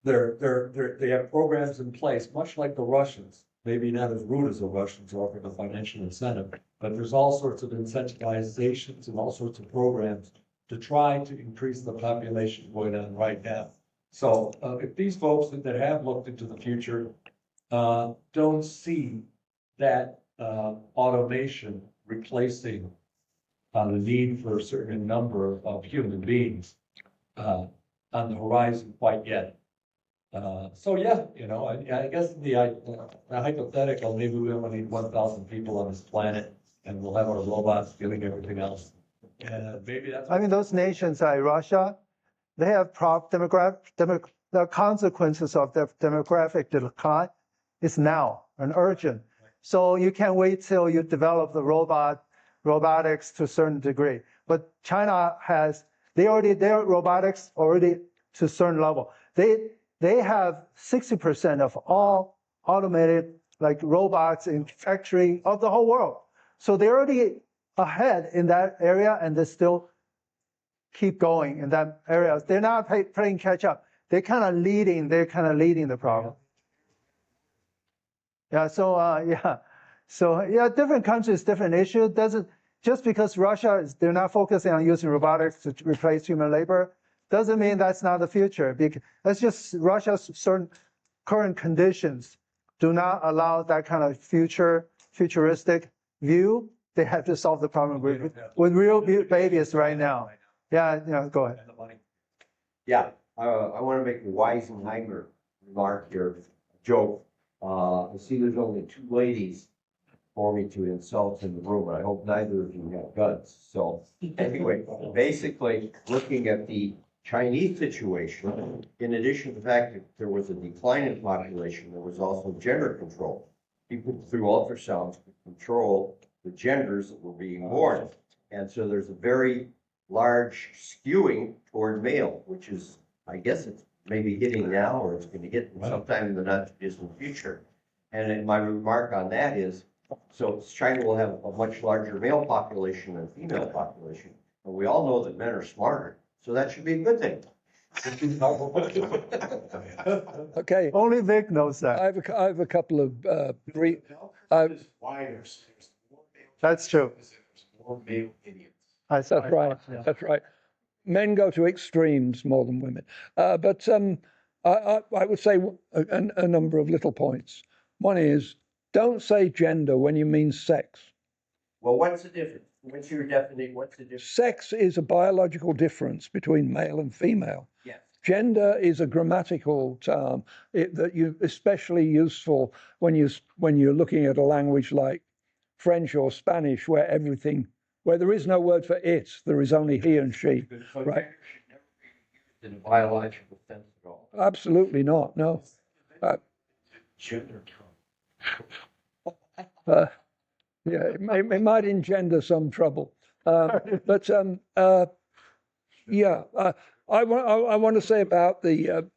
They have programs in place, much like the Russians. Maybe not as rude as the Russians offering a financial incentive, but there's all sorts of incentivizations and all sorts of programs to try to increase the population going on right now. So if these folks that have looked into the future don't see that automation replacing the need for a certain number of human beings on the horizon quite yet. So yeah, I guess the hypothetical, maybe we only need 1,000 people on this planet, and we'll have our robots doing everything else. And maybe that's. I mean, those nations like Russia, they have the consequences of their demographic decline is now and urgent. So you can't wait till you develop the robotics to a certain degree. But China has, their robotics already to a certain level. They have 60% of all automated like robots in factory of the whole world. So they're already ahead in that area, and they still keep going in that area. They're not playing catch up. They're kind of leading the problem. Yeah, so different countries, different issue. Doesn't, just because Russia they're not focusing on using robotics to replace human labor, doesn't mean that's not the future. That's just Russia's certain current conditions do not allow that kind of futuristic view. They have to solve the problem with real babies right now. Yeah, go ahead. Yeah, I want to make a Weisenheimer remark here, joke. I see there's only 2 ladies for me to insult in the room, and I hope neither of you have guns. So anyway, basically looking at the Chinese situation, in addition to the fact that there was a decline in population, there was also gender control. People through ultrasounds could control the genders that were being born. And so there's a very large skewing toward male, which is, I guess it's maybe hitting now, or it's going to hit sometime in the not too distant future. And my remark on that is, So China will have a much larger male population than female population. And we all know that men are smarter, so that should be a good thing. Okay, Only Vic knows that. I have a couple of brief. Is wider, so there's more male That's true. there's more male idiots. That's right. Yeah. That's right. Men go to extremes more than women. But I would say a number of little points. One is, don't say gender when you mean sex. Well, what's the difference? What's your definition? What's the difference? Sex is a biological difference between male and female. Yes. Gender is a grammatical term that you especially useful when you're looking at a language like French or Spanish, where there is no word for it, there is only he and she. So Right. gender should never be used in a biological sense at all. Absolutely not. No. Gender. Yeah, it might engender some trouble. But yeah, I want to say about the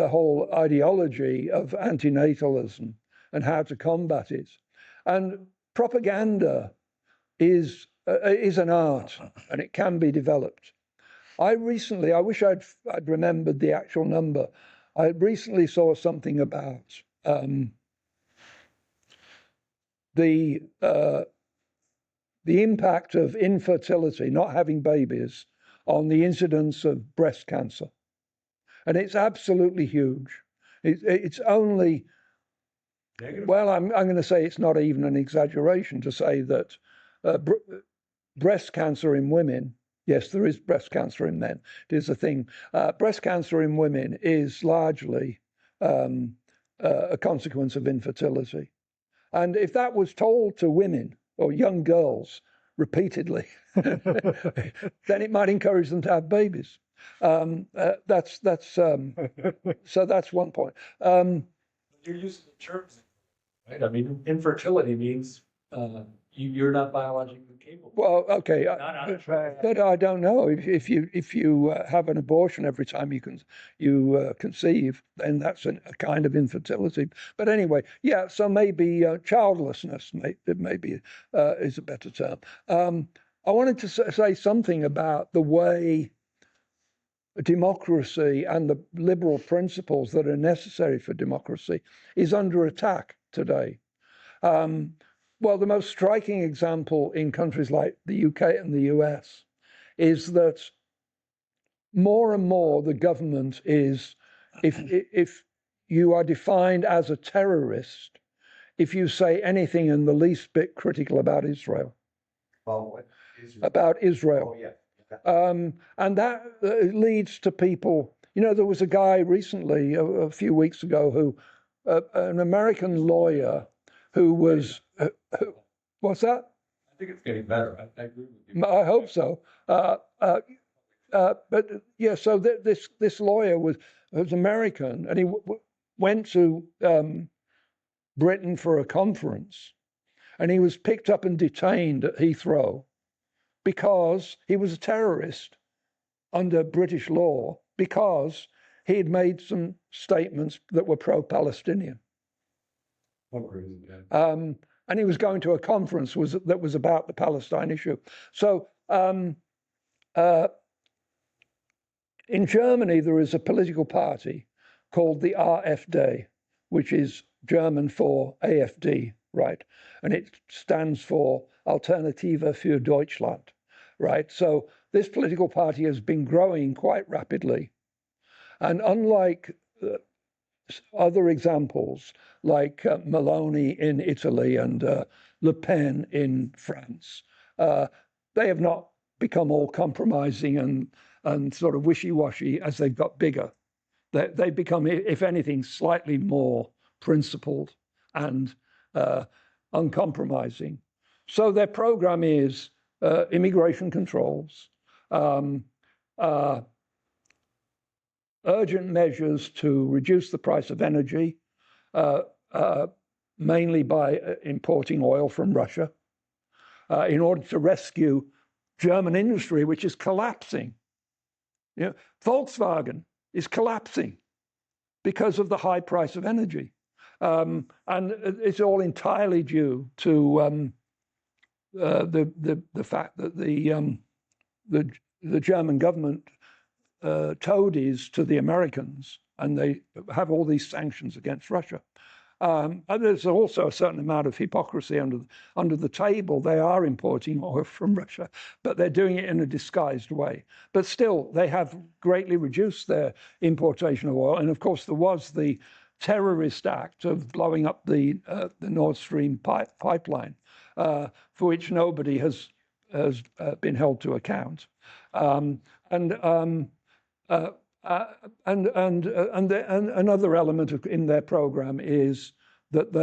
whole ideology of antinatalism and how to combat it. And propaganda is an art, and it can be developed. I wish I'd remembered the actual number. I recently saw something about the impact of infertility, not having babies, on the incidence of breast cancer. And it's absolutely huge. It's only, well, I'm going to say it's not even an exaggeration to say that breast cancer in women, yes, there is breast cancer in men, it is a thing. Breast cancer in women is largely a consequence of infertility. And if that was told to women or young girls repeatedly, then it might encourage them to have babies. So that's one point. You're using the terms, right? I mean, infertility means you're not biologically capable. Well, okay, Right. but I don't know if you have an abortion every time you conceive, then that's a kind of infertility. But anyway, yeah. So maybe childlessness maybe is a better term. I wanted to say something about the way democracy and the liberal principles that are necessary for democracy is under attack today. Well, the most striking example in countries like the UK and the US is that more and more the government is, if you are defined as a terrorist, if you say anything in the least bit critical about Israel. Well, what? About Israel. Oh, yeah. And that leads to people, there was a guy recently, a few weeks ago, who, an American lawyer who was, what's that? I think it's getting better. I agree with you. I hope so. But yeah, so this lawyer was American, and he went to Britain for a conference, and he was picked up and detained at Heathrow because he was a terrorist under British law, because he had made some statements that were pro-Palestinian. And he was going to a conference that was about the Palestine issue. So in Germany, there is a political party called the AfD, which is German for AfD, right? And it stands for Alternative für Deutschland, right? So this political party has been growing quite rapidly. And unlike other examples, like Meloni in Italy and Le Pen in France, they have not become all compromising and sort of wishy-washy as they've got bigger. They've become, if anything, slightly more principled and uncompromising. So their program is immigration controls, urgent measures to reduce the price of energy, mainly by importing oil from Russia, in order to rescue German industry, which is collapsing. Volkswagen is collapsing because of the high price of energy. And it's all entirely due to the fact that the German government toadies to the Americans, and they have all these sanctions against Russia. And there's also a certain amount of hypocrisy under the table. They are importing oil from Russia, but they're doing it in a disguised way. But still, they have greatly reduced their importation of oil. And of course, there was the terrorist act of blowing up the Nord Stream pipeline, for which nobody has been held to account. Another element in their program is that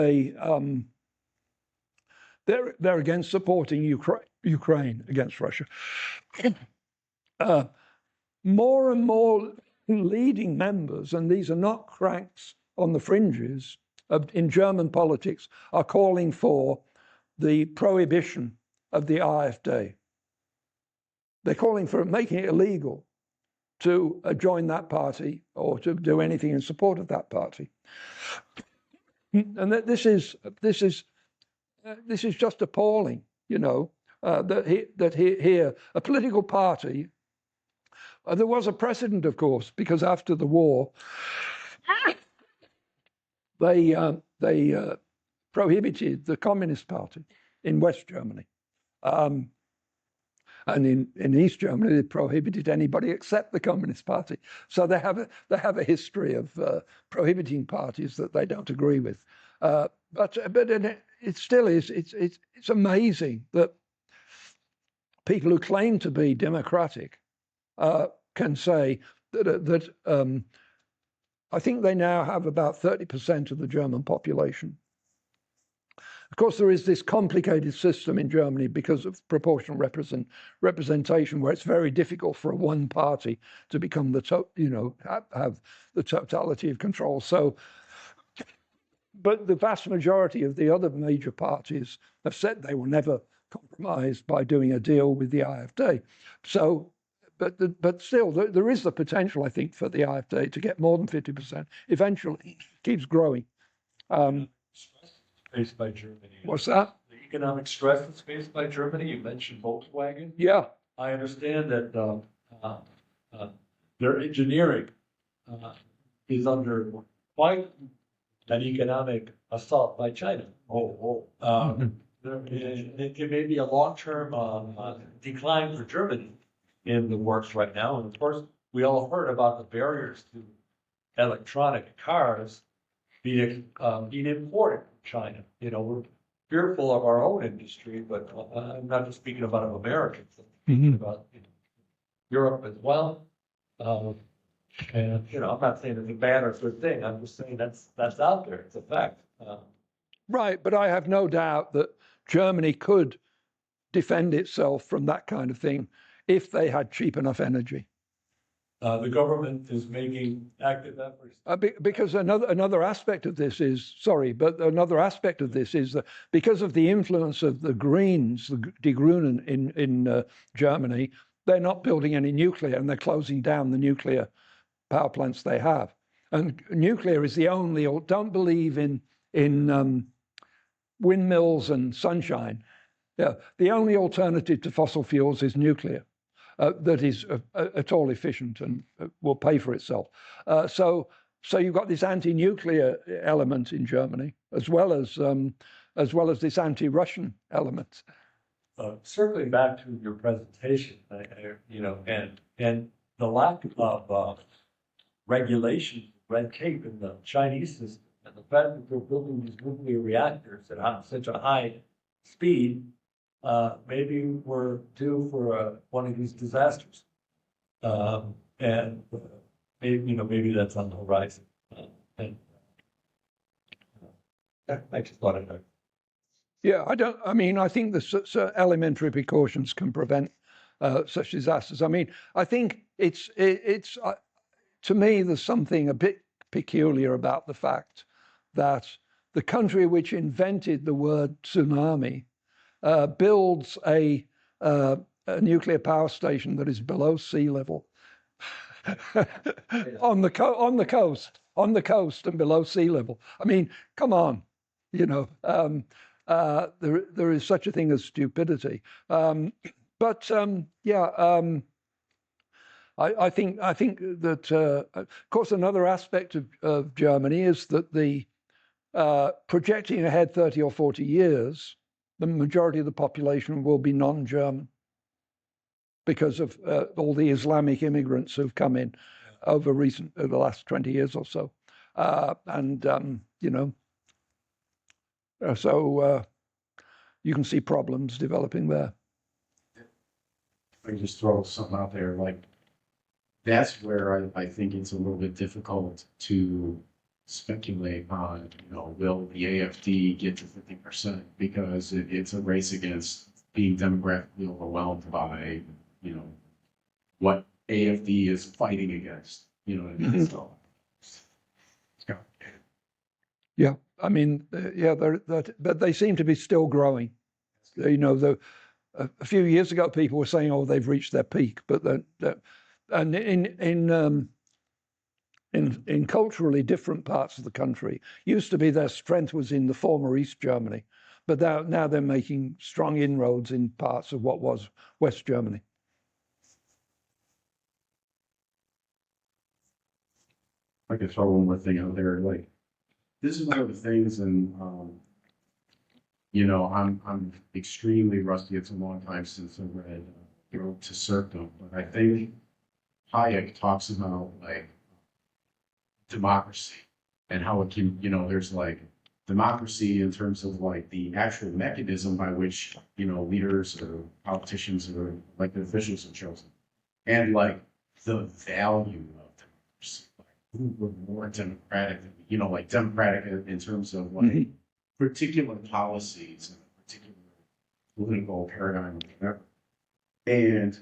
they're against supporting Ukraine against Russia. More and more leading members, and these are not cranks on the fringes in German politics, are calling for the prohibition of the AfD. They're calling for making it illegal to join that party or to do anything in support of that party. And this is just appalling, you know, that here a political party. There was a precedent, of course, because after the war, they prohibited the Communist Party in West Germany. And in East Germany, they prohibited anybody except the Communist Party. So they have a history of prohibiting parties that they don't agree with. But it still is. It's amazing that people who claim to be democratic can say that I think they now have about 30% of the German population. Of course, there is this complicated system in Germany because of proportional representation, where it's very difficult for one party to become have the totality of control. So, but the vast majority of the other major parties have said they will never compromise by doing a deal with the AfD. So, but still, there is the potential, I think, for the AfD to get more than 50%. Eventually, it keeps growing. Faced by Germany. What's that? The economic stress that's faced by Germany. You mentioned Volkswagen. Yeah. I understand that their engineering is under quite an economic assault by China. It may be a long-term decline for Germany in the works right now. And of course, we all heard about the barriers to electronic cars being imported from China. You know, we're fearful of our own industry, but I'm not just speaking about Americans, I'm speaking about Europe as well. And you know, I'm not saying it's a bad or good thing. I'm just saying that's out there. It's a fact. Right, but I have no doubt that Germany could defend itself from that kind of thing if they had cheap enough energy. The government is making active efforts. Because another aspect of this is, another aspect of this is that because of the influence of the Greens, the Die Grünen in Germany, they're not building any nuclear, and they're closing down the nuclear power plants they have. And nuclear is the only, or don't believe in windmills and sunshine. Yeah, the only alternative to fossil fuels is nuclear. That is at all efficient and will pay for itself. So you've got this anti-nuclear element in Germany, as well as this anti-Russian element. Circling back to your presentation, you know, and the lack of regulation, red tape in the Chinese system, and the fact that they're building these nuclear reactors at such a high speed. Maybe we're due for one of these disasters, and maybe that's on the horizon. I just thought I'd. Yeah, I think the elementary precautions can prevent such disasters. I mean, I think it's to me there's something a bit peculiar about the fact that the country which invented the word tsunami builds a nuclear power station that is below sea level on the coast. on the coast and below sea level. I mean, come on, you know, there is such a thing as stupidity. I think that, of course, another aspect of Germany is that the projecting ahead 30 or 40 years, the majority of the population will be non-German because of all the Islamic immigrants who've come in over the last 20 years or so. You know, so you can see problems developing there. I just throw something out there, like, that's where I think it's a little bit difficult to speculate on, you know, will the AFD get to 50%? Because it's a race against being demographically overwhelmed by, you know, what AFD is fighting against, you know what I mean? So, yeah, I mean, but they seem to be still growing. You know, a few years ago, people were saying, "Oh, they've reached their peak," but and in culturally different parts of the country, used to be their strength was in the former East Germany, but now they're making strong inroads in parts of what was West Germany. I could throw one more thing out there, like, this is one of the things, and you know, I'm extremely rusty. It's a long time since I read Road to Serfdom, but I think Hayek talks about like democracy and how it can, you know, there's like democracy in terms of like the actual mechanism by which, you know, leaders or politicians or elected officials are chosen, and like the value of democracy, like who were more democratic, you know, like democratic in terms of like particular policies and a particular political paradigm or whatever. And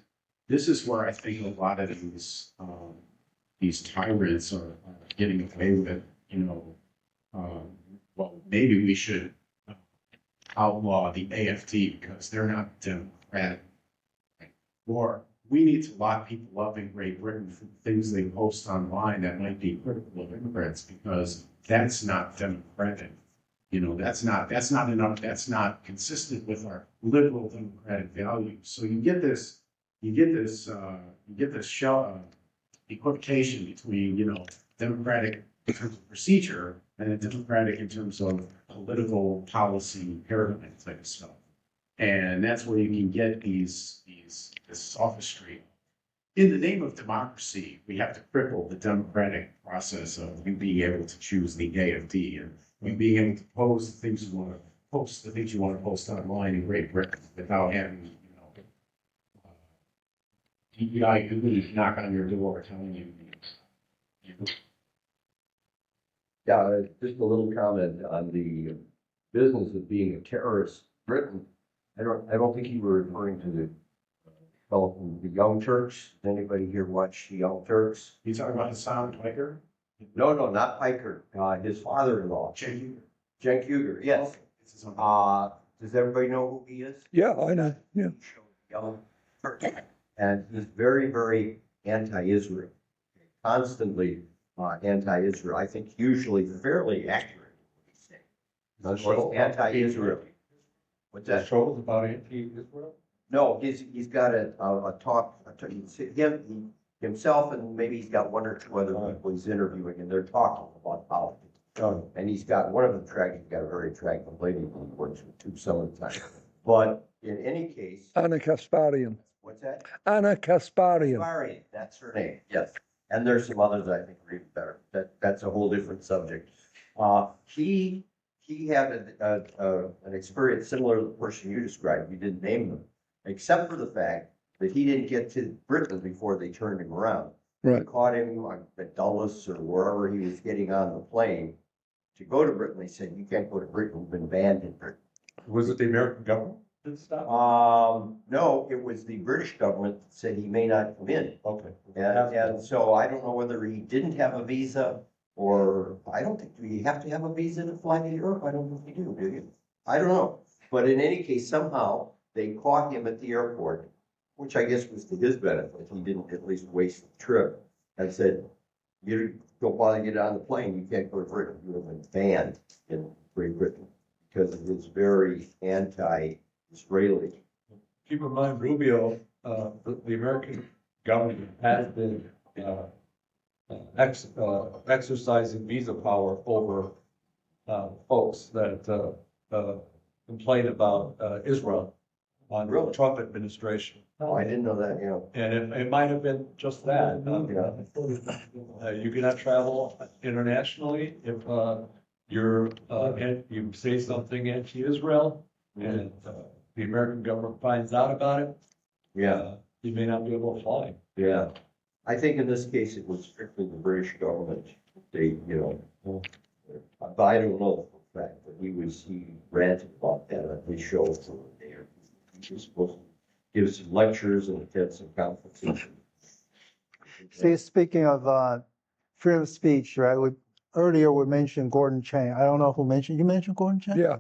this is where I think a lot of these tyrants are getting away with, you know, well, maybe we should outlaw the AFD because they're not democratic. Or we need to lock people up in Great Britain for things they post online that might be critical of immigrants because that's not democratic. You know, that's not enough. That's not consistent with our liberal democratic values. So you get this equivocation between, you know, democratic in terms of procedure and democratic in terms of political policy paradigm type of stuff. And that's where you can get this sophistry. In the name of democracy, we have to cripple the democratic process of you being able to choose the AFD and you being able to post the things you want to post, the things you want to post online in Great Britain without having, you know, DEI Google knock on your door telling you. Yeah, just a little comment on the business of being a terrorist Britain. I don't think you were referring to the fellow from the Young Turks. Does anybody here watch the Young Turks? You talking about Hassan Piker? No, not Piker. His father-in-law. Cenk Uygur, yes. Does everybody know who he is? Yeah, I know. Yeah. Young Turks. And he's very, very anti-Israel. Constantly anti-Israel. I think usually fairly accurate. Anti-Israel. What's that? Shows about anti-Israel? No, he's got a talk. Himself and maybe he's got one or two other people he's interviewing, and they're talking about politics. And he's got one of them he's got a very attractive lady he works with too some of the time. But in any case, Anna Kasparian. What's that? Anna Kasparian. Kasparian, that's her name. Yes, and there's some others I think are even better. That's a whole different subject. He had an experience similar to the person you described. You didn't name them, except for the fact that he didn't get to Britain before they turned him around. Right. They caught him at Dulles or wherever he was getting on the plane to go to Britain. They said, "You can't go to Britain. You've been banned in Britain." Was it the American government that stopped? No, it was the British government that said he may not come in. Okay. And so I don't know whether he didn't have a visa or I don't think, do you have to have a visa to fly to Europe? I don't think you do you? I don't know. But in any case, somehow they caught him at the airport, which I guess was to his benefit. He didn't at least waste the trip, and said, You don't bother to get on the plane, you can't go to Britain. You have been banned in Great Britain because it is very anti-Israeli. Keep in mind, Rubio, the American government has been exercising visa power over folks that complain about Israel on the Really? Trump administration. Oh, I didn't know that, yeah. And it might have been just that. You cannot travel internationally if you say something anti-Israel and the American government finds out about it. Yeah, You may not be able to fly. yeah. I think in this case, it was strictly the British government. They, but I don't know for a fact, but he ranted about that on his show for a day. He was supposed to give some lectures and attend some conferences. See, speaking of freedom of speech, right? Earlier we mentioned Gordon Chang. I don't know who mentioned, you mentioned Gordon Chang? Yeah.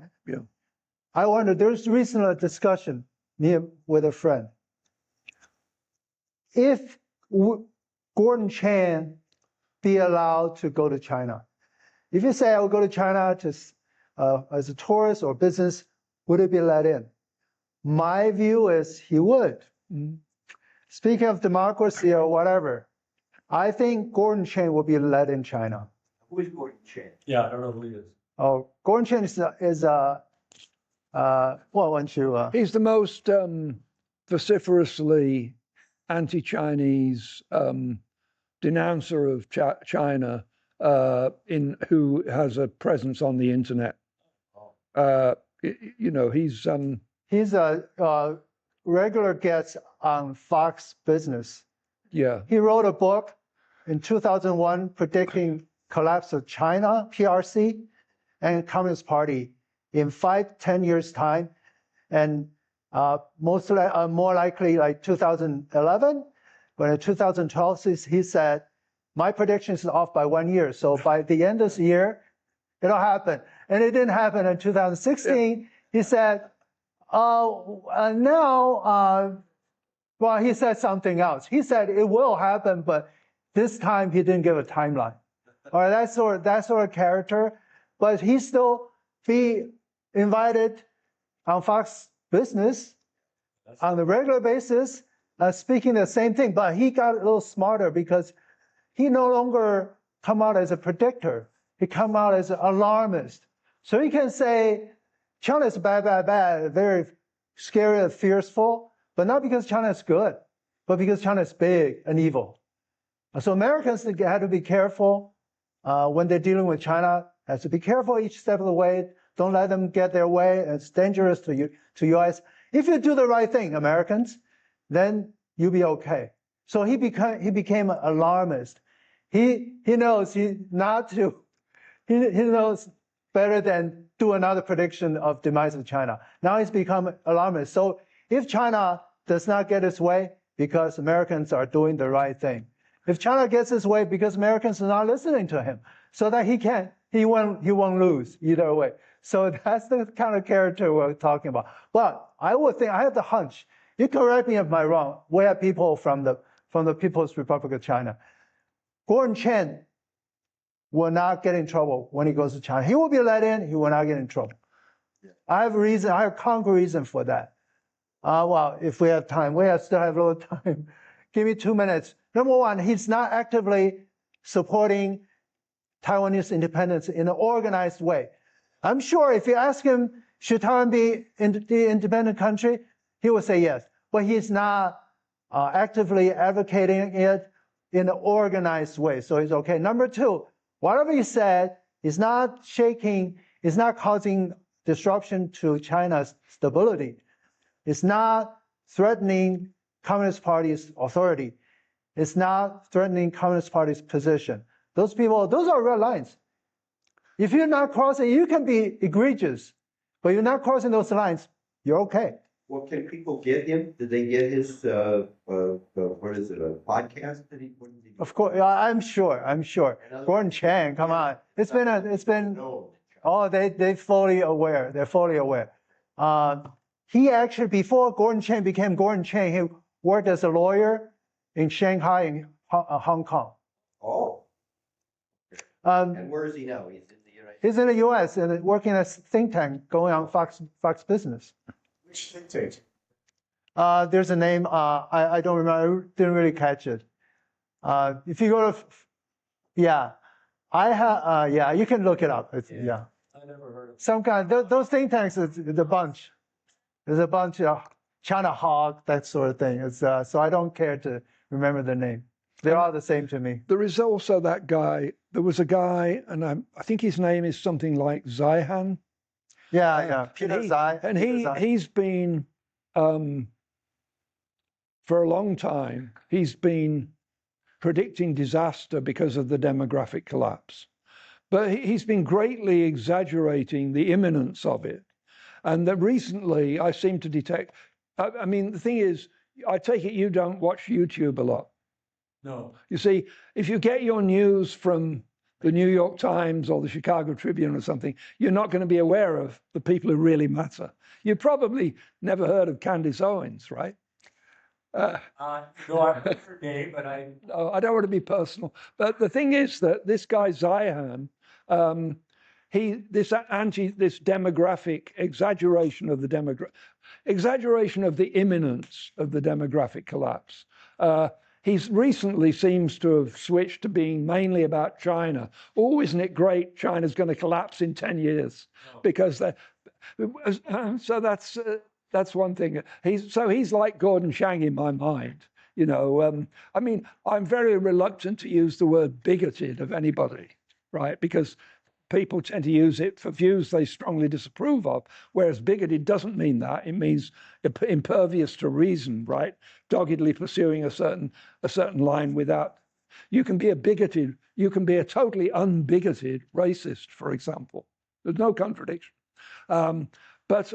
I wonder, there's recently a discussion with a friend. If Gordon Chang be allowed to go to China, if you say I will go to China as a tourist or business, would it be let in? My view is he would. Speaking of democracy or whatever, I think Gordon Chang will be let in China. Who is Gordon Chang? Yeah, I don't know who he is. Oh, Gordon Chang is well, why don't you? He's the most vociferously anti-Chinese denouncer of China who has a presence on the internet. He's He's a regular guest on Fox Business. yeah. He wrote a book in 2001 predicting collapse of China, PRC, and Communist Party in 5-10 years time, and more likely like 2011. But in 2012, he said, my prediction is off by 1 year. So by the end of this year, it'll happen. And it didn't happen in 2016. He said, well, he said something else. He said it will happen, but this time he didn't give a timeline. All right, that sort of character, but he still be invited on Fox Business on a regular basis, speaking the same thing. But he got a little smarter because he no longer come out as a predictor. He come out as an alarmist. So he can say China is bad, bad, bad, very scary and fearful, but not because China is good, but because China is big and evil. So Americans have to be careful when they're dealing with China. Have to be careful each step of the way. Don't let them get their way. It's dangerous to U.S. If you do the right thing, Americans, then you'll be okay. So he became an alarmist. He knows he knows better than do another prediction of demise of China. Now he's become alarmist. So if China does not get its way because Americans are doing the right thing, if China gets its way because Americans are not listening to him, so that he won't lose either way. So that's the kind of character we're talking about. But I would think, I have the hunch, you correct me if I'm wrong, we have people from the People's Republic of China. Gordon Chang will not get in trouble when he goes to China. He will be let in, he will not get in trouble. Yeah. I have concrete reason for that. Well, if we have time, still have a little time. Give me 2 minutes. Number one, he's not actively supporting Taiwanese independence in an organized way. I'm sure if you ask him, should Taiwan be the independent country? He will say yes, but he's not actively advocating it in an organized way, so it's okay. Number two, whatever he said is not causing disruption to China's stability. It's not threatening Communist Party's authority. It's not threatening Communist Party's position. Those are red lines. If you're not crossing, you can be egregious, but you're not crossing those lines, you're okay. Well, can people get him? Did they get his, what is it, a podcast that he put in? Of course, I'm sure. Gordon Chang, come on. It's been, oh, they're fully aware. They're fully aware. He actually, before Gordon Chang became Gordon Chang, he worked as a lawyer in Shanghai and Hong Kong. Oh. And where is he now? He's in the United He's in the U.S. and working as a think tank, going on Fox Business. Which think tank? There's a name. I don't remember. I didn't really catch it. If you go to, yeah, I have. Yeah, you can look it up. Yeah. I never heard of it. Some kind. Those think tanks. It's a bunch. There's a bunch of China Hog, that sort of thing. It's so I don't care to remember the name. They're all the same to me. There is also that guy. There was a guy, and I think his name is something like Zihan. Yeah, Peter Zai. And he's been for a long time. He's been predicting disaster because of the demographic collapse, but he's been greatly exaggerating the imminence of it. And that recently, I seem to detect. I mean, the thing is, I take it you don't watch YouTube a lot. No. You see, if you get your news from the New York Times or the Chicago Tribune or something, you're not going to be aware of the people who really matter. You probably never heard of Candace Owens, right? No, I've heard her name, but No, I don't want to be personal. But the thing is that this guy Zihan, this demographic exaggeration of the exaggeration of the imminence of the demographic collapse. He's recently seems to have switched to being mainly about China. Oh, isn't it great? China's going to collapse in 10 years because so that's one thing. He's like Gordon Chang in my mind. You know, I mean, I'm very reluctant to use the word bigoted of anybody, right? Because people tend to use it for views they strongly disapprove of, whereas bigoted doesn't mean that. It means impervious to reason, right? Doggedly pursuing a certain line without. You can be a bigoted, you can be a totally unbigoted racist, for example. There's no contradiction. But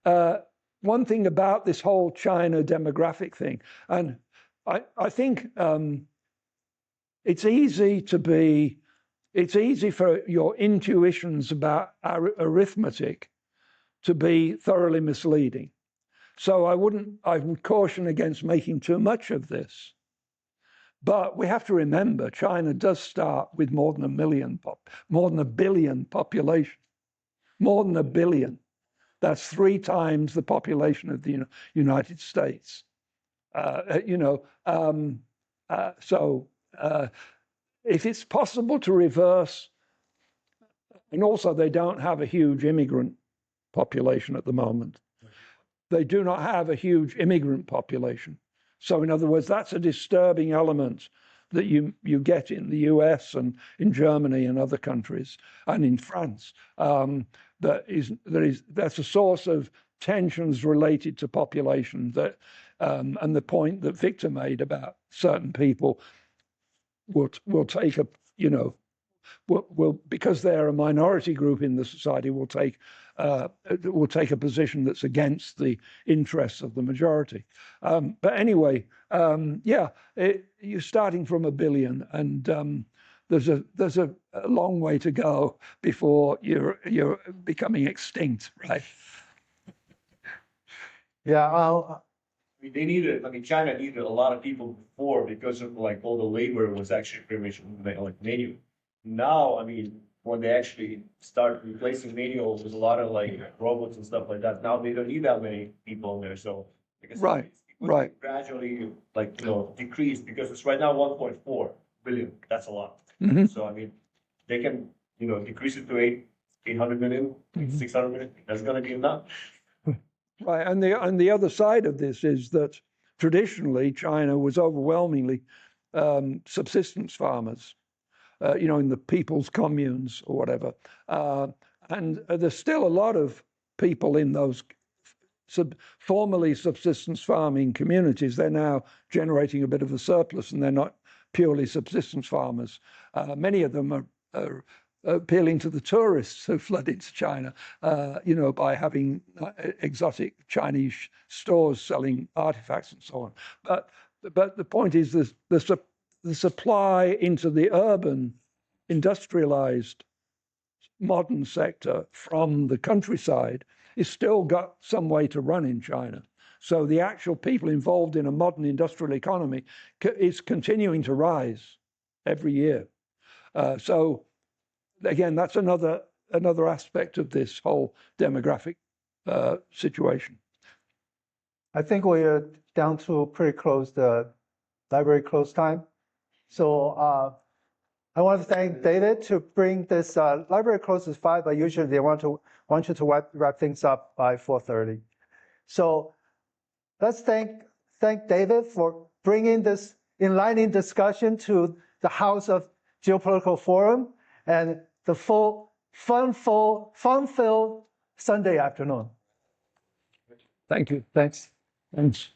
one thing about this whole China demographic thing, and I think it's easy for your intuitions about arithmetic to be thoroughly misleading. So I would caution against making too much of this. But we have to remember, China does start with more than a billion population, more than a billion. That's 3 times the population of the United States. If it's possible to reverse, and also they don't have a huge immigrant population at the moment. They do not have a huge immigrant population. So in other words, that's a disturbing element that you get in the US and in Germany and other countries and in France. That's a source of tensions related to population that, and the point that Victor made about certain people will take a, will because they're a minority group in the society, will take a position that's against the interests of the majority. But anyway, you're starting from 1 billion, and there's a long way to go before you're becoming extinct, right? Yeah. China needed a lot of people before because of like all the labor was actually pretty much like manual. Now, when they actually start replacing manual with a lot of like robots and stuff like that, now they don't need that many people in there. So I guess right. gradually decrease because it's right now 1.4 billion. That's a lot. Mm-hmm. So they can decrease it to 800 million, 600 million. That's going to be enough. Right, and the other side of this is that traditionally China was overwhelmingly subsistence farmers, in the people's communes or whatever. And there's still a lot of people in those formerly subsistence farming communities. They're now generating a bit of a surplus, and they're not purely subsistence farmers. Many of them are appealing to the tourists who flood into China, by having exotic Chinese stores selling artifacts and so on. But the point is the supply into the urban, industrialized, modern sector from the countryside is still got some way to run in China. So the actual people involved in a modern industrial economy is continuing to rise every year. So again, that's another aspect of this whole demographic situation. I think we're down to pretty close the library close time. So I want to thank David to bring this library closes 5, but usually they want you to wrap things up by 4:30. So let's thank David for bringing this enlightening discussion to the House of Geopolitical Forum and the fun-filled Sunday afternoon. Thank you. Thanks. Thanks.